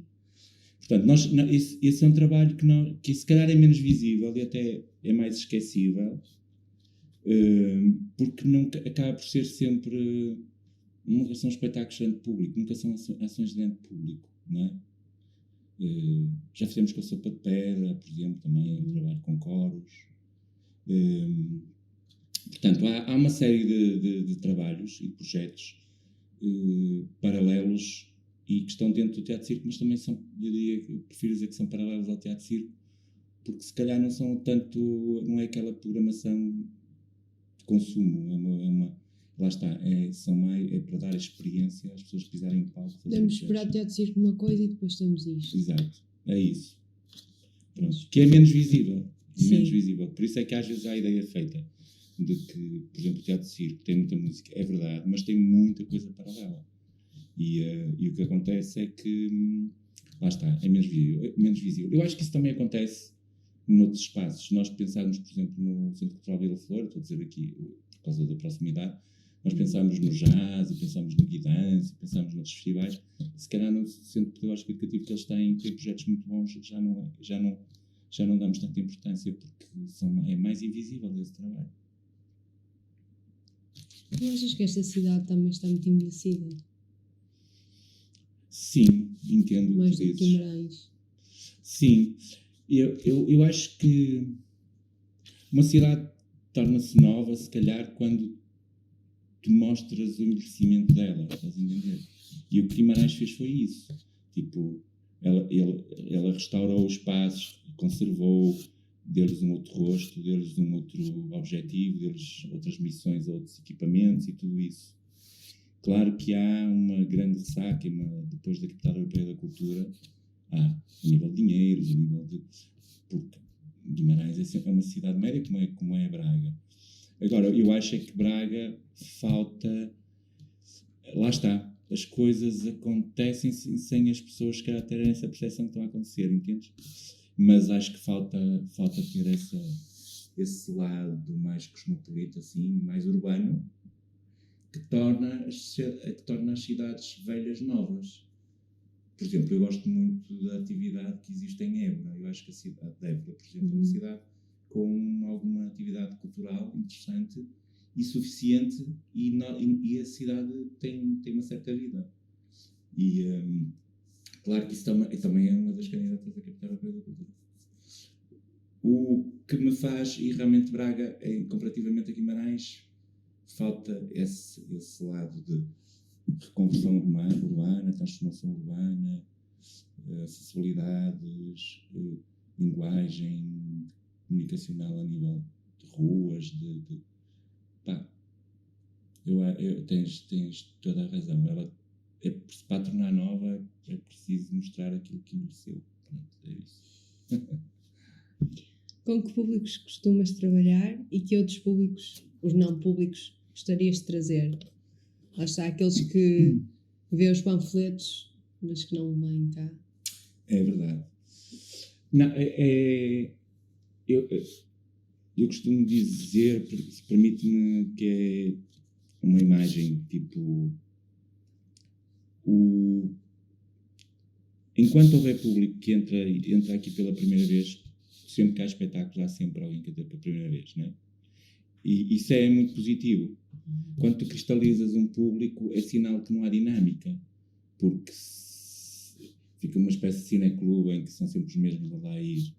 Portanto, esse é um trabalho que se calhar é menos visível e até é mais esquecível, porque acaba por ser sempre, nunca são espetáculos diante de público, nunca são ações diante de público, não é? Já fizemos com a Sopa de Pedra, por exemplo, também um trabalho com coros. Portanto, há uma série de trabalhos e de projetos paralelos e que estão dentro do Teatro Circo, mas também são, eu prefiro dizer que são paralelos ao Teatro Circo, porque se calhar não são tanto, não é aquela programação de consumo, lá está, é para dar experiência às pessoas que pisarem o palco. Podemos esperar o Teatro Circo uma coisa e depois temos isto. Exato, é isso. Pronto. Que é menos visível. Menos visível. Por isso é que às vezes há a ideia feita de que, por exemplo, o Teatro Circo tem muita música, é verdade, mas tem muita coisa paralela. E o que acontece é que, lá está, é menos visível. Eu acho que isso também acontece noutros espaços. Se nós pensarmos, por exemplo, no Centro Cultural Vila Flor, estou a dizer aqui por causa da proximidade, nós pensamos no jazz, e pensamos no guidance, e pensamos noutros festivais, e se calhar no Centro Pedagógico Educativo que eles têm projetos muito bons, já não damos tanta importância, porque é mais invisível esse trabalho. Não achas que esta cidade também está muito envelhecida? Sim, entendo. Mais do que Guimarães. Sim, eu acho que uma cidade torna-se nova, se calhar, quando tu mostras o envelhecimento dela, estás a entender? E o que Guimarães fez foi isso. Tipo, ela restaurou os espaços, conservou, deu-lhes um outro rosto, deu-lhes um outro objetivo, deu-lhes outras missões, outros equipamentos e tudo isso. Claro que há uma grande ressaca, depois da Capital Europeia da Cultura, a nível de dinheiros, a nível de... Porque Guimarães é uma cidade média como é Braga. Agora, eu acho é que Braga falta... Lá está. As coisas acontecem sem as pessoas, se calhar, terem essa percepção que estão a acontecer, entendes? Mas acho que falta ter esse lado mais cosmopolita, assim, mais urbano, que torna as cidades velhas novas. Por exemplo, eu gosto muito da atividade que existe em Évora. Eu acho que a cidade de Évora, por exemplo, é uma cidade com alguma atividade cultural interessante e suficiente, e a cidade tem uma certa vida. E claro que isso também é uma das candidatas da Capital Europeia da Cultura. O que me faz, e realmente Braga, comparativamente a Guimarães, falta esse lado de reconversão urbana, transformação urbana, acessibilidades, linguagem comunicacional a nível de ruas, tens toda a razão. Para a tornar nova é preciso mostrar aquilo que envelheceu. Pronto, é isso. Com que públicos costumas trabalhar e que outros públicos, os não públicos, gostarias de trazer? Lá está, aqueles que vê os panfletos, mas que não vêm cá. É verdade. Não, eu costumo dizer, permite-me, que é uma imagem tipo... Enquanto houver público que entra aqui pela primeira vez, sempre que há espetáculos, há sempre alguém que entra pela primeira vez, não é? E isso é muito positivo. Quando tu cristalizas um público, é sinal que não há dinâmica, porque fica uma espécie de cineclube em que são sempre os mesmos a lá ir.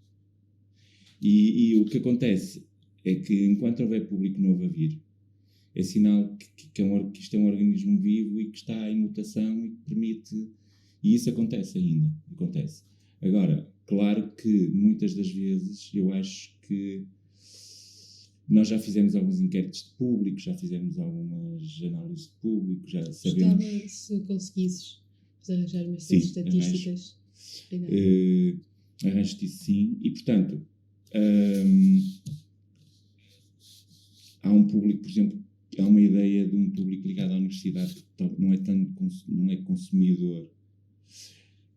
E o que acontece é que, enquanto houver público novo a vir, é sinal que isto é um organismo vivo e que está em mutação e que permite... E isso acontece ainda. Acontece. Agora, claro que muitas das vezes eu acho que nós já fizemos alguns inquéritos de público, já fizemos algumas análises de público, já sabemos... Gostava, se conseguisses, arranjar-me estas estatísticas. Arranjo-te isso, sim. E, portanto, há um público, por exemplo, há uma ideia de um público ligado à universidade que não é consumidor.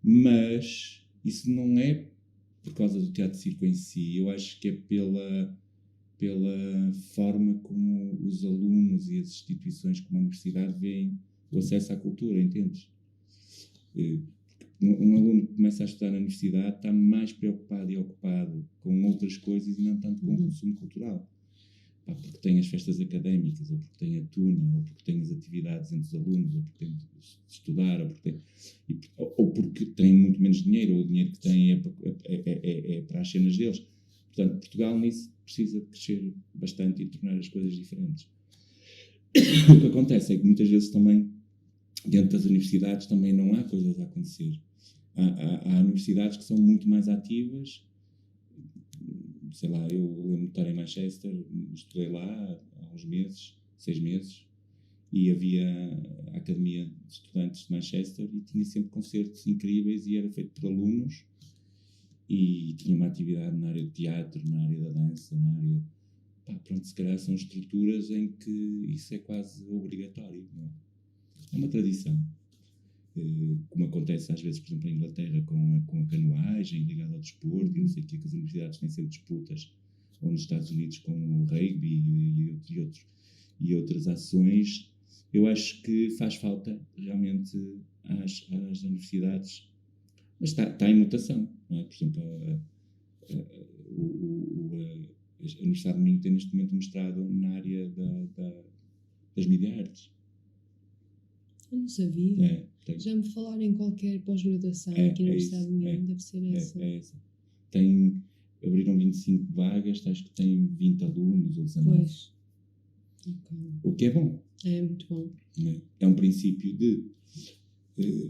Mas isso não é por causa do Teatro Circo em si. Eu acho que é pela forma como os alunos e as instituições como a universidade veem o acesso à cultura, entendes? Um aluno que começa a estudar na universidade está mais preocupado e ocupado com outras coisas e não tanto com o consumo cultural. Porque tem as festas académicas, ou porque tem a tuna, ou porque tem as atividades entre os alunos, ou porque tem de estudar, ou porque tem muito menos dinheiro, ou o dinheiro que tem é para as cenas deles. Portanto, Portugal nisso precisa de crescer bastante e tornar as coisas diferentes. O que acontece é que muitas vezes também, dentro das universidades, também não há coisas a acontecer. Há universidades que são muito mais ativas. Sei lá, eu lembro de estar em Manchester, estudei lá há uns meses, 6 meses, e havia a Academia de Estudantes de Manchester e tinha sempre concertos incríveis e era feito por alunos e tinha uma atividade na área de teatro, na área da dança, na área... pronto, se calhar são estruturas em que isso é quase obrigatório, não é? É uma tradição. Como acontece às vezes, por exemplo, em Inglaterra com a canoagem ligada ao desporto e não sei o que as universidades têm sempre disputas, ou nos Estados Unidos com o rugby e outras ações. Eu acho que faz falta realmente às universidades, mas está em mutação, não é? Por exemplo, a Universidade de Minho tem neste momento mestrado na área das mídia artes. Eu não sabia. Já me falaram em qualquer pós-graduação aqui na Universidade de Minho, deve ser essa. É essa. Abriram 25 vagas, acho que tem 20 alunos ou 19. Pois. Okay. O que é bom. É muito bom. É um princípio de...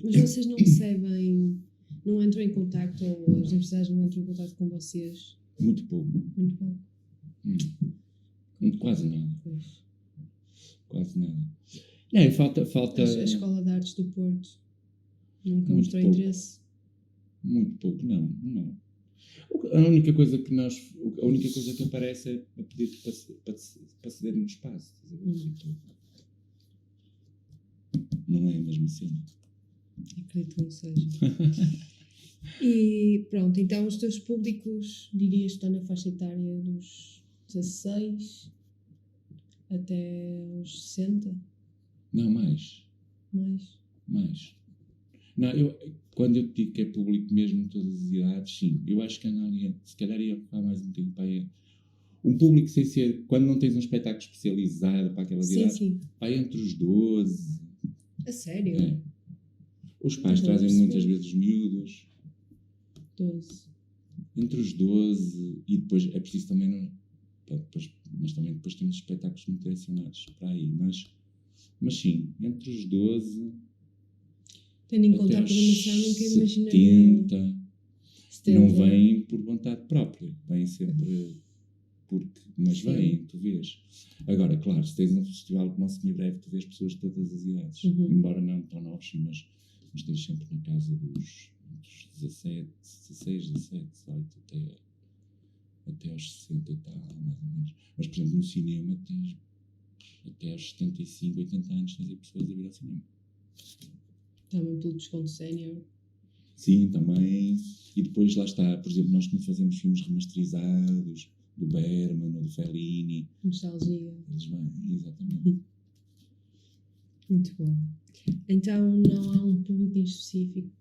Mas vocês não recebem, não entram em contacto, ou as universidades não entram em contacto com vocês? Muito pouco. Muito pouco. Quase nada. Pois. Quase nada. Falta... A Escola de Artes do Porto nunca mostrou interesse? Muito pouco, não. A única coisa que aparece é a pedir para ceder um espaço. Não é a mesma cena. Acredito que não seja. E pronto, então os teus públicos, dirias que estão na faixa etária dos 16 até aos 60? Não, mais. Mais? Não, quando eu te digo que é público mesmo de todas as idades, sim. Eu acho que anda ali, se calhar ia ocupar mais um tempo para aí. Um público sem ser, quando não tens um espetáculo especializado para aquelas idades, vai entre os 12. A sério? É. Os pais trazem muitas vezes os miúdos. 12. Entre os 12 e depois é preciso também não... Nós também depois temos espetáculos muito direcionados para aí, mas sim, entre os 12... Tendo em conta a programação, nunca imaginaria. 70. Não vêm por vontade própria, vêm sempre porque... Mas vêm, tu vês. Agora, claro, se tens um festival como o Semibreve, tu vês pessoas de todas as idades. Embora não tão novos, mas tens sempre na casa dos 16, 17, 18, até aos 60 e tal, mais ou menos. Mas, por exemplo, no cinema tens até aos 75, 80 anos tens aí pessoas a vir ao cinema. Também pelo desconto sénior. Sim, também. E depois lá está, por exemplo, nós como fazemos filmes remasterizados, do Bergman ou do Fellini. Nostalgia. Eles vêm, exatamente. Muito bom. Então não há um público em específico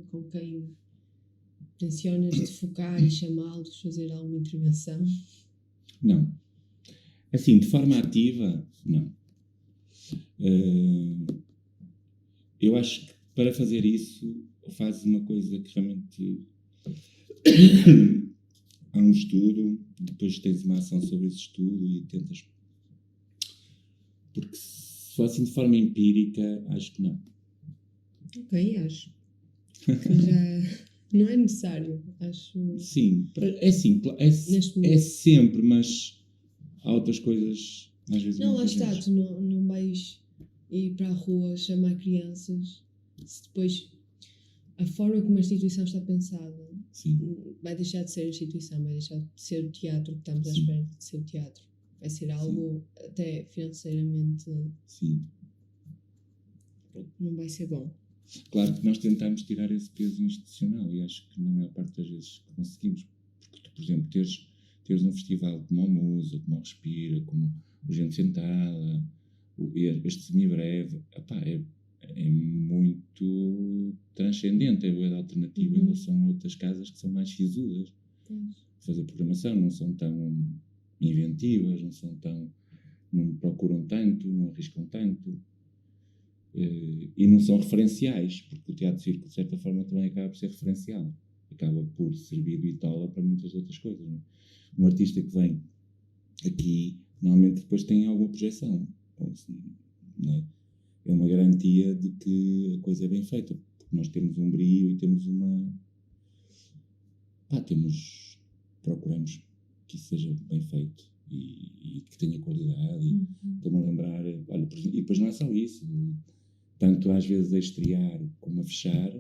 com quem tencionas de focar e chamá-los, fazer alguma intervenção? Não. Assim, de forma ativa, não. Eu acho que para fazer isso fazes uma coisa que realmente há um estudo, depois tens uma ação sobre esse estudo e tentas... Porque se for assim de forma empírica, acho que não. Ok, acho que já não é necessário, acho... Sim, é assim, é sempre, mas há outras coisas às vezes... Não, lá está, tu não vais ir para a rua chamar crianças se depois a forma como a instituição está pensada vai deixar de ser a instituição, vai deixar de ser o teatro que estamos à espera de ser o teatro. Vai ser algo até financeiramente... Não vai ser bom. Claro que nós tentamos tirar esse peso institucional e acho que na maior parte das vezes conseguimos. Porque tu, por exemplo, teres teres um festival como o Musa, como o Respira, como o Gente Sentada, este semibreve, epá, é muito transcendente, é bué de alternativa em relação a outras casas que são mais sisudas. Fazer programação, não são tão inventivas, não procuram tanto, não arriscam tanto. E não são referenciais, porque o teatro circo, de certa forma, também acaba por ser referencial. Acaba por servir de bitola para muitas outras coisas. Não é? Um artista que vem aqui, normalmente depois tem alguma projeção. Não é? É uma garantia de que a coisa é bem feita. Porque nós temos um brio e temos uma... procuramos que isso seja bem feito e que tenha qualidade. E estou-me a lembrar... Olha, e depois não é só isso. Tanto às vezes a estrear como a fechar.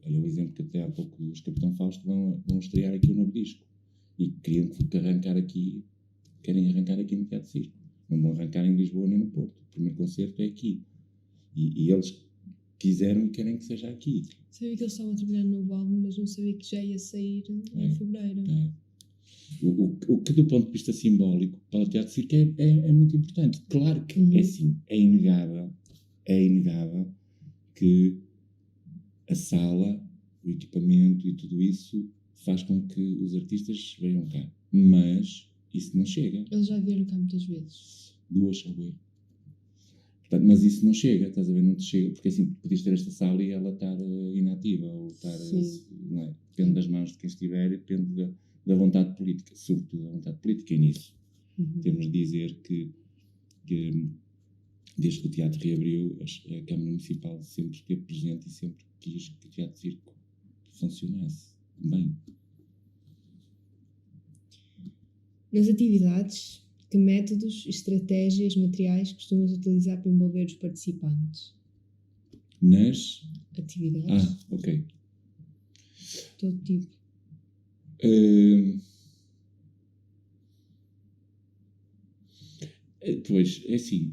Olha o exemplo que até há pouco os Capitão Fausto vão estrear aqui o novo disco. E querem arrancar aqui no Teatro Circo. Não vão arrancar em Lisboa nem no Porto. O primeiro concerto é aqui. E eles quiseram e querem que seja aqui. Sabia que eles estavam a trabalhar no novo álbum, mas não sabia que já ia sair em fevereiro. O que do ponto de vista simbólico para o Teatro Circo é muito importante. Claro que é assim, é inegável que a sala, o equipamento e tudo isso faz com que os artistas venham cá. Mas isso não chega. Eles já vieram cá muitas vezes. 2, salvo. Portanto, mas isso não chega, estás a ver? Não te chega, porque assim, podias ter esta sala e ela estar inativa, ou estar, não é? Depende das mãos de quem estiver e depende da vontade política, sobretudo da vontade política. E nisso temos de dizer que desde que o teatro reabriu, a Câmara Municipal sempre esteve presente e sempre quis que o Teatro Circo funcionasse bem. Nas atividades, que métodos, estratégias, materiais costumas utilizar para envolver os participantes? Nas atividades? Ok. Todo tipo. Pois, é assim.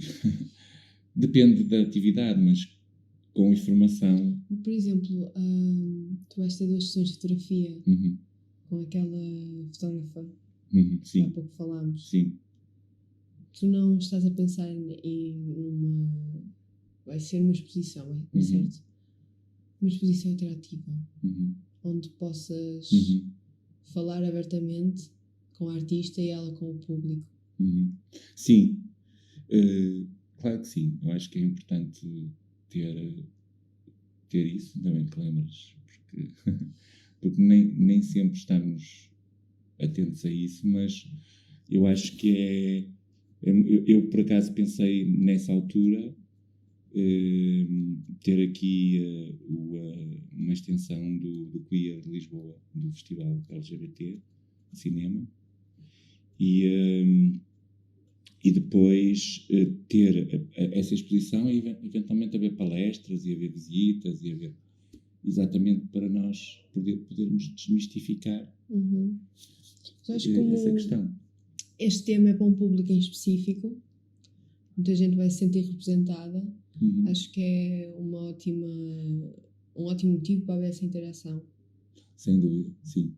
Depende da atividade, mas com informação. Por exemplo, tu vais ter 2 sessões de fotografia com aquela fotógrafa que há pouco falámos. Sim. Tu não estás a pensar em numa... Vai ser uma exposição, é certo? Uma exposição interativa. Onde possas falar abertamente com a artista e ela com o público. Sim. Claro que sim. Eu acho que é importante ter isso, ainda bem que lembras, porque nem sempre estamos atentos a isso, mas eu acho que eu por acaso pensei nessa altura ter aqui uma extensão do Queer de Lisboa, do Festival LGBT de Cinema, e depois ter essa exposição e eventualmente haver palestras e haver visitas e haver exatamente para nós podermos desmistificar essa questão. Este tema é para um público em específico, muita gente vai se sentir representada. Acho que é um ótimo motivo para haver essa interação. Sem dúvida, sim.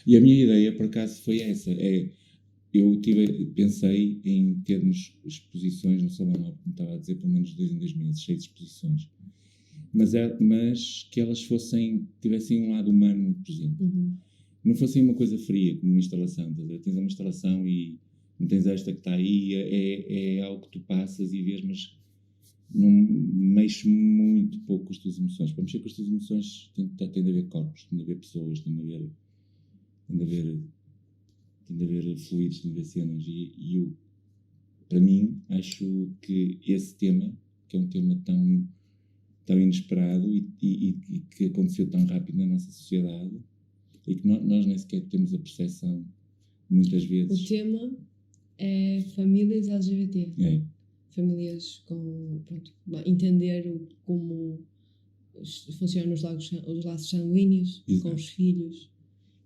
E a minha ideia, por acaso, foi essa. Eu pensei em termos exposições no Salão Nobre, como estava a dizer, pelo menos 2 em 2 meses, 6 exposições. Mas que elas tivessem um lado humano muito presente. Não fossem uma coisa fria, como uma instalação. Tens uma instalação e não tens esta que está aí, é algo que tu passas e vês, mas não mexe muito pouco com as tuas emoções. Para mexer com as tuas emoções tem de haver corpos, tem de haver pessoas, tem de haver fluidos, tem de haver cenas. E eu, para mim, acho que esse tema, que é um tema tão inesperado e que aconteceu tão rápido na nossa sociedade, e que nós nem sequer temos a percepção, muitas vezes. O tema é famílias LGBT. Famílias com... entender como funcionam os laços sanguíneos. Exato. Com os filhos.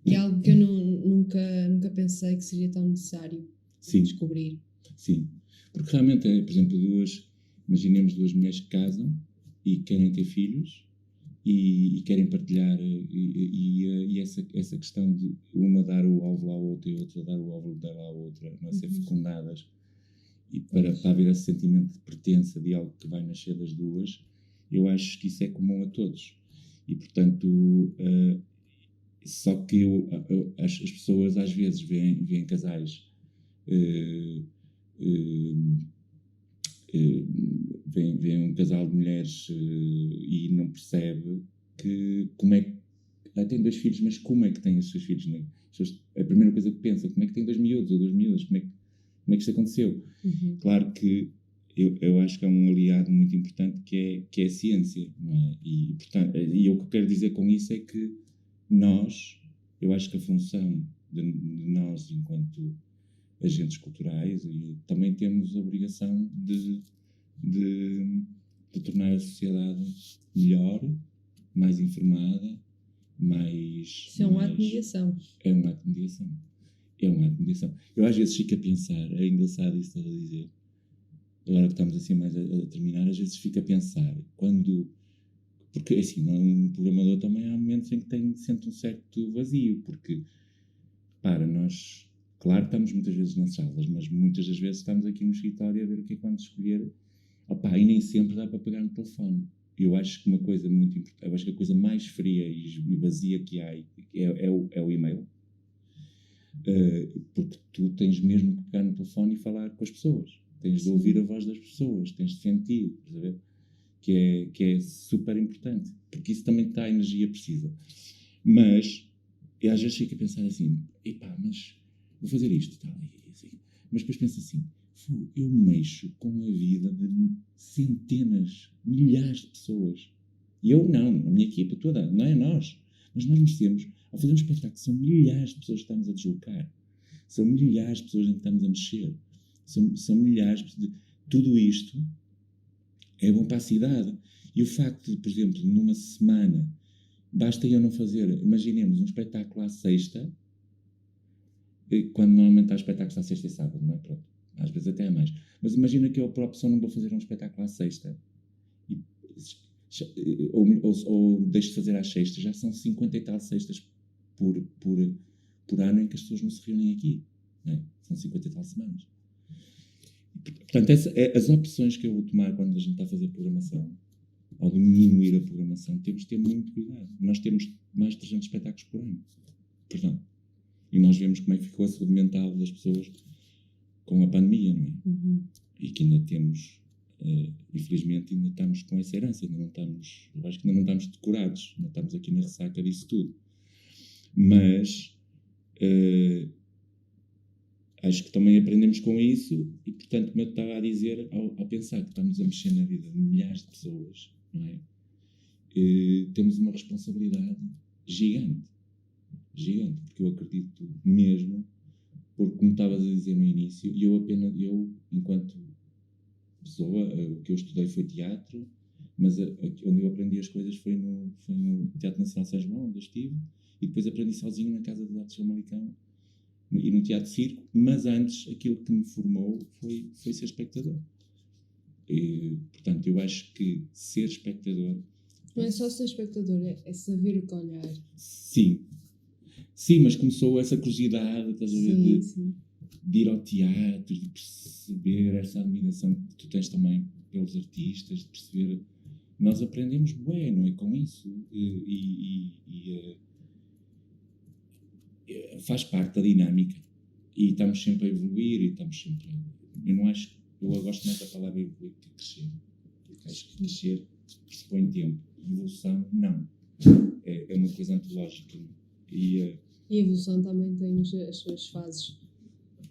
É algo que eu nunca pensei que seria tão necessário descobrir. Sim, porque realmente, por exemplo, imaginemos 2 mulheres que casam e querem ter filhos e querem partilhar, e essa questão de uma dar o óvulo à outra e outra dar o óvulo à outra, não é? Ser fecundadas, e para haver esse sentimento de pertença de algo que vai nascer das duas, eu acho que isso é comum a todos. E, portanto, só que as pessoas às vezes veem casais, vem um casal de mulheres e não percebe que como é que tem 2 filhos, mas como é que tem os seus filhos, né? A primeira coisa que pensa, como é que tem 2 miúdos ou 2 miúdas, como é que isto aconteceu? Claro que eu acho que é um aliado muito importante que é a ciência, não é? E, portanto, o que eu quero dizer com isso é que eu acho que a função de nós enquanto agentes culturais, e também temos a obrigação de tornar a sociedade melhor, mais informada, mais... Isso é um ato de mediação. É um ato de mediação. É um ato de mediação. Eu às vezes fico a pensar, é engraçado isso que estás a dizer, agora que estamos assim mais a terminar, às vezes fico a pensar, porque assim, um programador também há momentos em que sente um certo vazio, porque, nós, claro, estamos muitas vezes nas salas, mas muitas das vezes estamos aqui no escritório a ver o que é que vamos escolher, e nem sempre dá para pegar no telefone. Eu acho que uma coisa muito importante, eu acho que a coisa mais fria e vazia que há é o e-mail, porque tu tens mesmo que pegar no telefone e falar com as pessoas, tens de ouvir a voz das pessoas, tens de sentir, saber? Que é super importante, porque isso também dá a energia precisa. Mas eu às vezes fico a pensar assim, mas vou fazer isto, tal, assim. Mas depois penso assim, eu mexo com a vida de centenas, milhares de pessoas. E eu não, a minha equipa toda, não é nós. Mas nós mexemos, ao fazer um espetáculo, são milhares de pessoas que estamos a deslocar. São milhares de pessoas em que estamos a mexer. São milhares de... Tudo isto é bom para a cidade. E o facto de, por exemplo, numa semana, basta eu não fazer, imaginemos, um espetáculo à sexta, quando normalmente há espetáculos à sexta e sábado, não é? Pronto. Às vezes até é mais. Mas imagina que eu, por opção, não vou fazer um espetáculo à sexta. Ou deixo de fazer às sextas. Já são 50 e tal sextas por ano em que as pessoas não se reúnem aqui. Não é? São 50 e tal semanas. Portanto, as opções que eu vou tomar quando a gente está a fazer programação, ao diminuir a programação, temos de ter muito cuidado. Nós temos mais de 300 espetáculos por ano. Portanto, e nós vemos como é que ficou a saúde mental das pessoas com a pandemia, não é? E que ainda temos, infelizmente, ainda estamos com essa herança, eu acho que ainda não estamos decorados, ainda estamos aqui na ressaca disso tudo. Mas acho que também aprendemos com isso e, portanto, como eu estava a dizer, ao pensar que estamos a mexer na vida de milhares de pessoas, não é? Temos uma responsabilidade gigante, porque eu acredito mesmo, porque como estavas a dizer no início, eu enquanto pessoa, o que eu estudei foi teatro, mas onde eu aprendi as coisas foi no Teatro Nacional São João, onde eu estive, e depois aprendi sozinho na Casa das Artes Famalicão e no Teatro Circo, mas antes aquilo que me formou foi ser espectador. Portanto, eu acho que ser espectador... Não é só ser espectador, é saber o que olhar. Sim, mas começou essa curiosidade, estás a ver, de ir ao teatro, de perceber essa admiração que tu tens também pelos artistas, de perceber... Nós aprendemos bem, não é, com isso, faz parte da dinâmica, e estamos sempre a evoluir, e estamos sempre... Eu gosto mais da palavra evoluir que crescer, porque acho que crescer pressupõe tempo, evolução não, é uma coisa antológica, e a evolução também tem as suas fases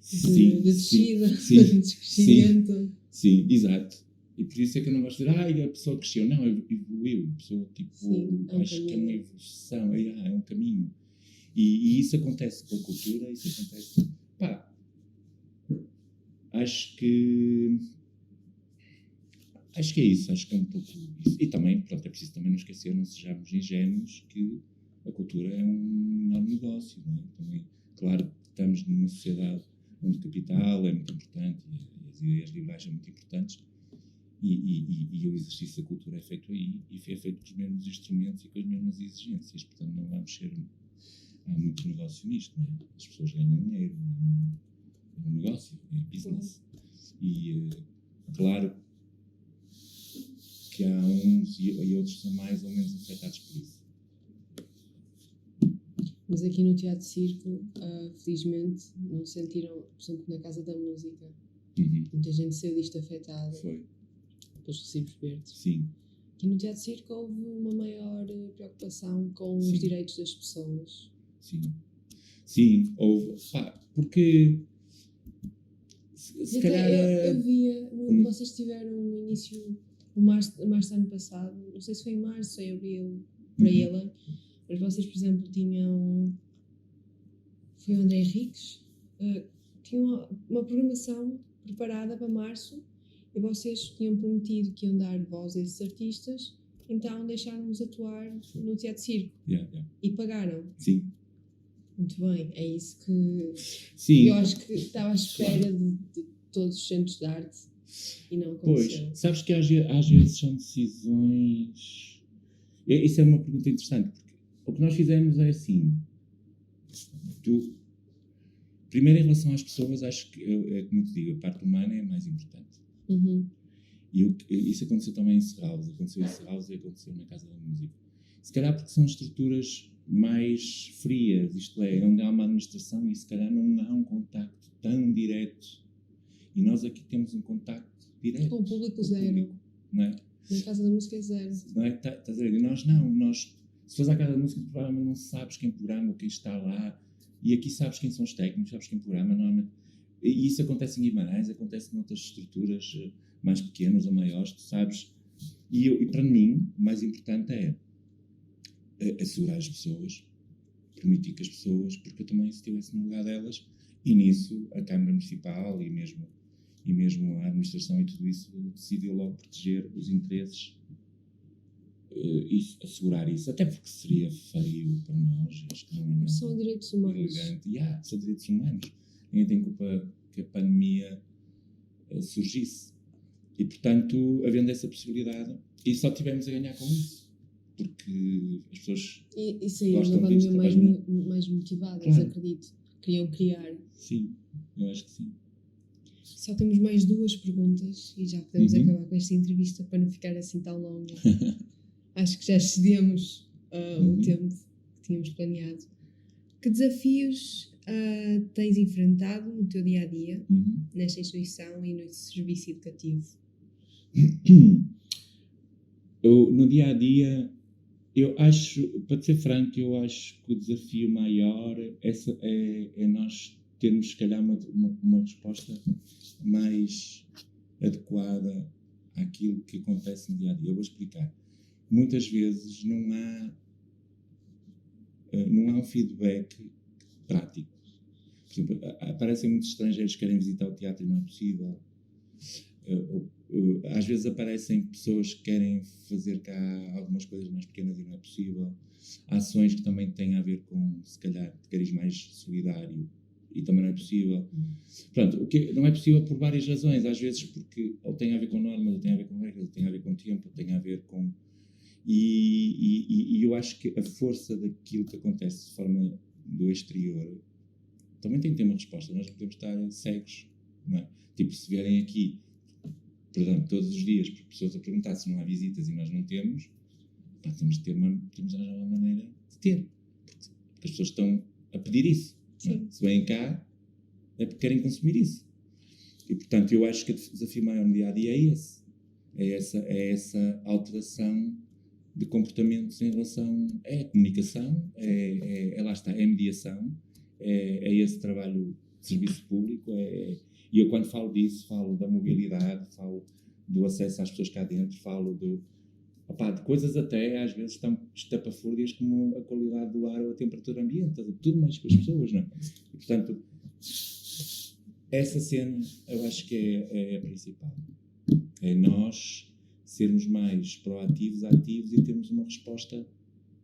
de descida, de crescimento. Sim, exato. E por isso é que eu não gosto de dizer, a pessoa cresceu. Não, evoluiu. A pessoa, acho que é uma evolução, é um caminho. E isso acontece com a cultura, isso acontece... Acho que é isso, acho que é um pouco isso. E também, pronto, é preciso também não esquecer, não sejamos ingênuos, que a cultura é um enorme negócio, não é? Também, claro, estamos numa sociedade onde o capital é muito importante e as ideias liberais são muito importantes, E o exercício da cultura é feito aí e é feito com os mesmos instrumentos e com as mesmas exigências. Portanto, não vamos ser... Há muito negócio nisto, não é? As pessoas ganham dinheiro, é um negócio, é business. E, claro, que há uns e outros são mais ou menos afetados por isso. Mas aqui no Teatro Circo, felizmente, não sentiram, por exemplo, na Casa da Música, muita gente saiu disto afetada. Foi. Pelos recibos verdes. Sim. Aqui no Teatro Circo houve uma maior preocupação com os direitos das pessoas. Sim, houve. Porque se calhar... Eu via, vocês tiveram no início, no março do ano passado, não sei se foi em março ou em abril, por aí além, mas vocês, por exemplo, tinham... Foi o André Henriques? Tinham uma programação preparada para março e vocês tinham prometido que iam dar voz a esses artistas, então deixaram-nos atuar no Teatro Circo. E pagaram. Sim. Muito bem, é isso que... Sim. Eu acho que estava à espera de todos os centros de arte e não aconteceu. Pois, sabes que às vezes são decisões... Isso é uma pergunta interessante, porque o que nós fizemos é assim... Primeiro, em relação às pessoas, acho que, como eu te digo, a parte humana é a mais importante. E isso aconteceu também em Serralves. Aconteceu em Serralves e aconteceu na Casa da Música. Se calhar porque são estruturas mais frias, isto é, onde há uma administração e se calhar não há um contacto tão direto. E nós aqui temos um contacto direto. Com o público zero. Não é? Na Casa da Música é zero. Não é? Estás a ver? E nós não. Se fores à Casa da Música, provavelmente não sabes quem programa ou quem está lá. E aqui sabes quem são os técnicos, sabes quem programa. Normalmente. E isso acontece em Guimarães, acontece noutras estruturas mais pequenas ou maiores, tu sabes. E para mim, o mais importante é assegurar as pessoas, permitir que as pessoas, porque eu também, se estivesse no lugar delas, e nisso a Câmara Municipal e mesmo a administração e tudo isso decidiu logo proteger os interesses, assegurar isso, até porque seria feio para nós, acho que não é nada. São direitos humanos. Elegante. São direitos humanos. Ninguém tem culpa que a pandemia surgisse. E, portanto, havendo essa possibilidade, e só tivemos a ganhar com isso. Porque as pessoas e saíram da pandemia mais motivadas, claro. Acredito. Queriam criar. Sim, eu acho que sim. Só temos mais 2 perguntas e já podemos acabar com esta entrevista para não ficar assim tão longa. Acho que já excedemos o tempo que tínhamos planeado. Que desafios tens enfrentado no teu dia-a-dia, nesta instituição e no serviço educativo? No dia-a-dia, eu acho, para te ser franco, eu acho que o desafio maior é nós termos, se calhar, uma resposta mais adequada àquilo que acontece no dia-a-dia. Eu vou explicar. Muitas vezes não há um feedback prático. Por exemplo, aparecem muitos estrangeiros que querem visitar o teatro e não é possível. Às vezes aparecem pessoas que querem fazer cá algumas coisas mais pequenas e não é possível. Há ações que também têm a ver com, se calhar, de cariz mais solidário e também não é possível. Pronto, o que não é possível por várias razões. Às vezes porque ou tem a ver com normas, ou tem a ver com regras, ou tem a ver com tempo, ou tem a ver com... E eu acho que a força daquilo que acontece de forma do exterior também tem que ter uma resposta. Nós não podemos estar cegos, não é? Tipo, se vierem aqui, portanto, todos os dias, pessoas a perguntar se não há visitas e nós não temos, temos de arranjar uma maneira de ter. Porque as pessoas estão a pedir isso. Não é? Se vêm cá, é porque querem consumir isso. E, portanto, eu acho que o desafio maior no dia-a-dia é esse. É essa alteração de comportamentos em relação à comunicação, lá está, é a mediação, é esse trabalho de serviço público, e eu quando falo disso, falo da mobilidade, falo do acesso às pessoas cá dentro, falo de coisas até às vezes tão estapafúrdias como a qualidade do ar ou a temperatura ambiente, tudo mais com as pessoas, não é? E, portanto, essa cena eu acho que é a principal. É nós sermos mais proativos, ativos e termos uma resposta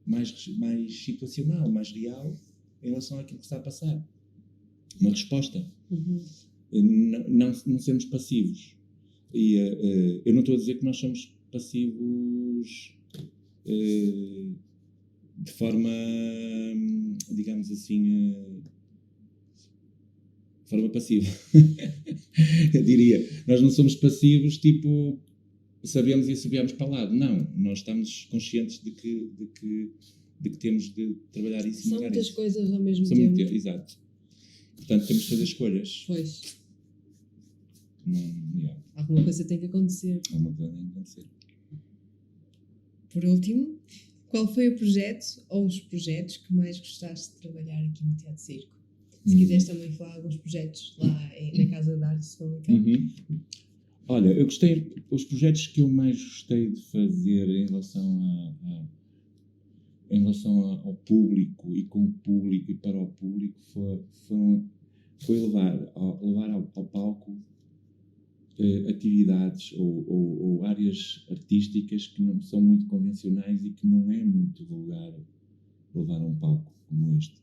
mais situacional, mais real em relação àquilo que está a passar. Uma resposta. Não sermos passivos. eu não estou a dizer que nós somos passivos de forma, digamos assim, de forma passiva. Eu diria, nós não somos passivos, tipo, sabemos e assobiamos para o lado. Não, nós estamos conscientes de que temos de trabalhar isso. São muitas coisas ao mesmo tempo. Exato. Portanto, temos de fazer escolhas. Pois. Yeah. Alguma coisa tem que acontecer. Alguma coisa tem que acontecer. Por último, qual foi o projeto ou os projetos que mais gostaste de trabalhar aqui no Teatro Circo? Se quiseres também falar de alguns projetos lá na Casa de Arte de Famalicão. Olha, eu gostei, os projetos que eu mais gostei de fazer em relação ao público e com o público e para o público foi levar ao palco atividades ou áreas artísticas que não são muito convencionais e que não é muito vulgar levar a um palco como este.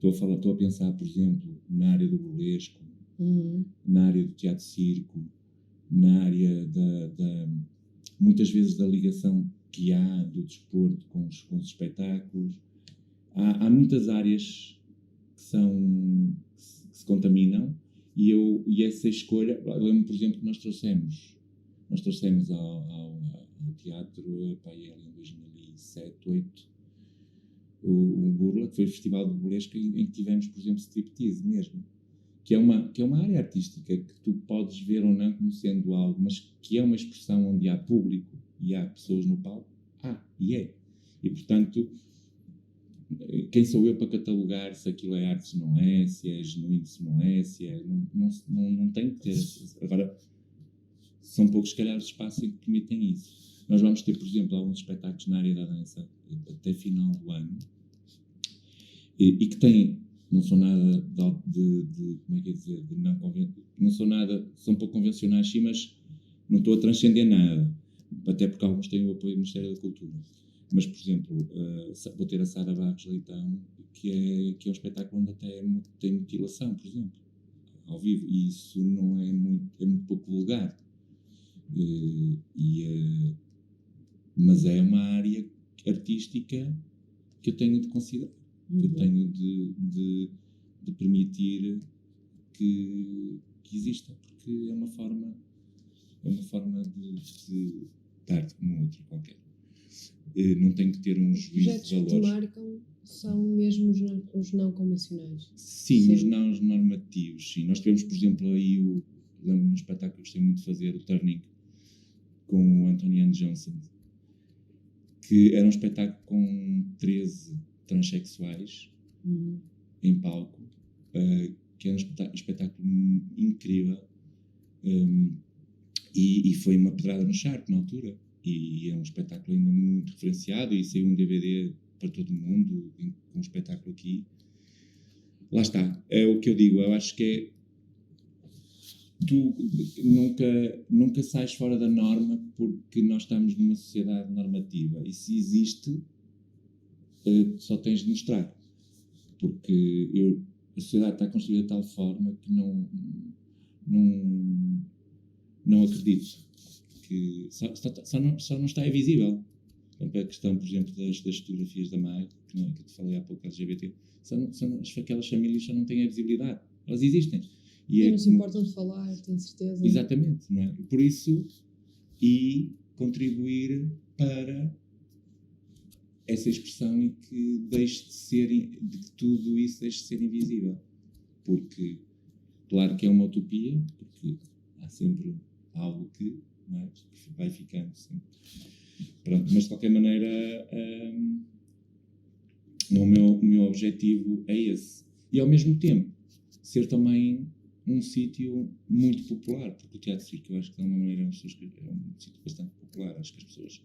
Estou a pensar, por exemplo, na área do burlesco, na área do teatro-circo, na área muitas vezes da ligação que há do desporto com os espetáculos. Há muitas áreas que se contaminam e essa escolha, lembro, por exemplo, que nós trouxemos ao teatro em 2007, 2008, o Burla, que foi o Festival de Burlesco, em que tivemos, por exemplo, striptease mesmo, que é uma área artística que tu podes ver ou não como sendo algo, mas que é uma expressão onde há público e há pessoas no palco. E portanto, quem sou eu para catalogar se aquilo é arte, se não é, se é genuíno, se não é, se é... Não tem que ter... Agora, são poucos, se calhar, os espaços que permitem isso. Nós vamos ter, por exemplo, alguns espetáculos na área da dança até final do ano e que têm, não são nada como é que é dizer, de não convencionais, não são nada, são pouco convencionais, sim, mas não estou a transcender nada, até porque alguns têm o apoio do Ministério da Cultura. Mas, por exemplo, vou ter a Sara Barros Leitão, que é um espetáculo onde até tem mutilação, por exemplo, ao vivo, e isso não é muito pouco vulgar. Mas é uma área artística que eu tenho de considerar, que eu tenho de permitir que exista, porque é uma forma de arte como outra qualquer. Não tem que ter um juízo de valores. Os projetos que te marcam são mesmo os não convencionais? Sim, os não normativos, sim. Nós tivemos, por exemplo, aí lembro-me de um espetáculo que eu gostei muito de fazer, o Turning, com o Anthony Johnson, que era um espetáculo com 13 transexuais em palco, que era um espetáculo incrível, e foi uma pedrada no charco na altura, e é um espetáculo ainda muito referenciado, e saiu um DVD para todo mundo com um espetáculo aqui. Lá está, é o que eu digo, eu acho que é tu nunca sais fora da norma, porque nós estamos numa sociedade normativa, e se existe, só tens de mostrar, porque a sociedade está construída de tal forma que não acredito que só não está visível. Portanto, a questão, por exemplo, das fotografias da MAG, que eu te falei há pouco, LGBT, aquelas famílias só não têm a visibilidade, elas existem. E não se importam de falar, tenho certeza. Exatamente, não é? Por isso, e contribuir para essa expressão e que que tudo isso deixe de ser invisível. Porque, claro que é uma utopia, porque há sempre algo que, não é? Que vai ficando sempre. Pronto, mas de qualquer maneira, o meu objetivo é esse. E ao mesmo tempo, ser também um sítio muito popular, porque o Teatro Circo, eu acho que de uma maneira é um sítio bastante popular, acho que as pessoas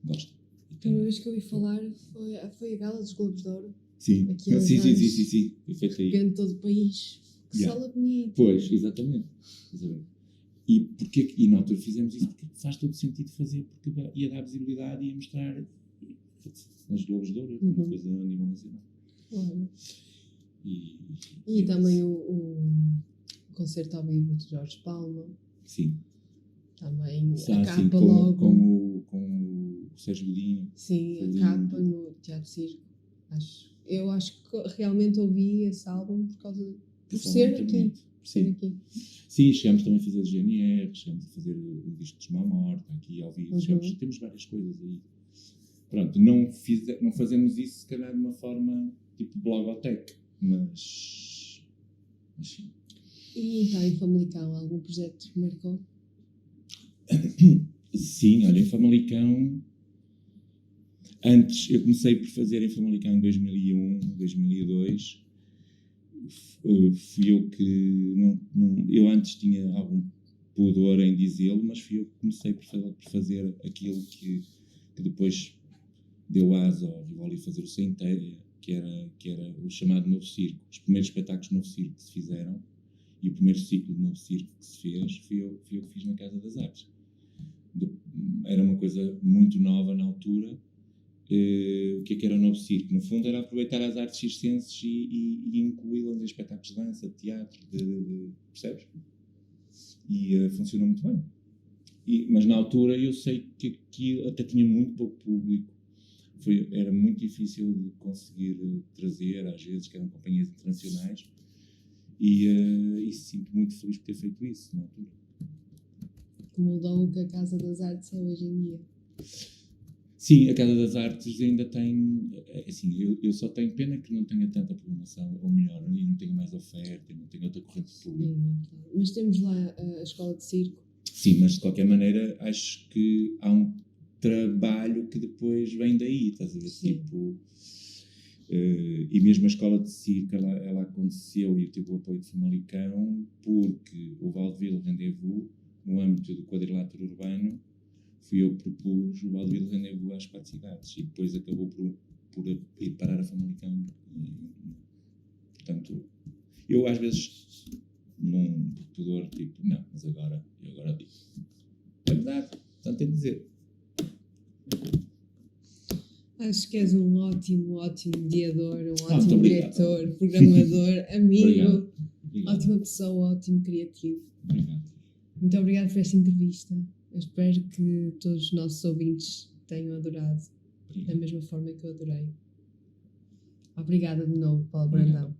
gostam. A primeira vez que eu ouvi falar foi a Gala dos Globos de Ouro. Sim, sim, foi feito aí. Em todo o país. Que sala bonita. Pois, exatamente. E na altura fizemos isso porque faz todo sentido fazer, porque ia dar visibilidade e ia mostrar nos Globos de Ouro, uma coisa a nível nacional. Claro. E também o concerto ao vivo de Jorge Palma. Sim. Também Só a assim, capa logo. com o Sérgio Godinho. Sim, Foi a lindo. capa no Teatro Circo. Eu acho que realmente ouvi esse álbum por ser aqui. Por ser Sim. aqui. Sim, chegámos também a fazer GNR, chegámos a fazer o disco de Mal Morta, aqui ao vivo, temos várias coisas aí. Pronto, não fazemos isso se calhar de uma forma tipo blogotech, mas sim. E então em Famalicão, algum projeto que marcou? Sim, olha, em Famalicão, antes eu comecei por fazer em Famalicão em 2001, 2002, fui eu que, eu antes tinha algum pudor em dizê-lo, mas fui eu que comecei por fazer aquilo que depois deu asa ao Rivoli fazer o Centelha, que era o chamado Novo Circo. Os primeiros espetáculos de Novo Circo que se fizeram e o primeiro ciclo de Novo Circo que se fez, fui eu que fiz na Casa das Artes. Era uma coisa muito nova na altura. O que era o Novo Circo? No fundo era aproveitar as artes circenses e incluí-las em espetáculos de dança, de teatro, percebes? E funcionou muito bem. Mas na altura eu sei que aquilo até tinha muito pouco público. Era muito difícil de conseguir trazer, às vezes, que eram companhias internacionais, e sinto muito feliz por ter feito isso na altura. Que mudou o que a Casa das Artes é hoje em dia. Sim, a Casa das Artes ainda tem, assim, eu só tenho pena que não tenha tanta programação, ou melhor, e não tenha mais oferta, não tenha outra corrente de público. Mas temos lá a Escola de Circo. Sim, mas de qualquer maneira acho que há um trabalho que depois vem daí, estás a ver? Sim. Tipo, e mesmo a Escola de Circo, ela aconteceu e teve o apoio de Famalicão porque o Vaudeville Rendezvous, no âmbito do quadrilátero urbano, fui eu que propus o Vaudeville Rendezvous às 4 cidades e depois acabou por ir parar a Famalicão. Portanto, eu às vezes num pudor tipo, não, mas eu agora digo. É verdade, tanto é dizer. Acho que és um ótimo mediador, um ótimo muito diretor, programador, amigo, Obrigado. ótima pessoa, ótimo criativo. Obrigado. Muito obrigado por esta entrevista. Eu espero que todos os nossos ouvintes tenham adorado da mesma forma que eu adorei. Obrigada de novo, Paulo Brandão.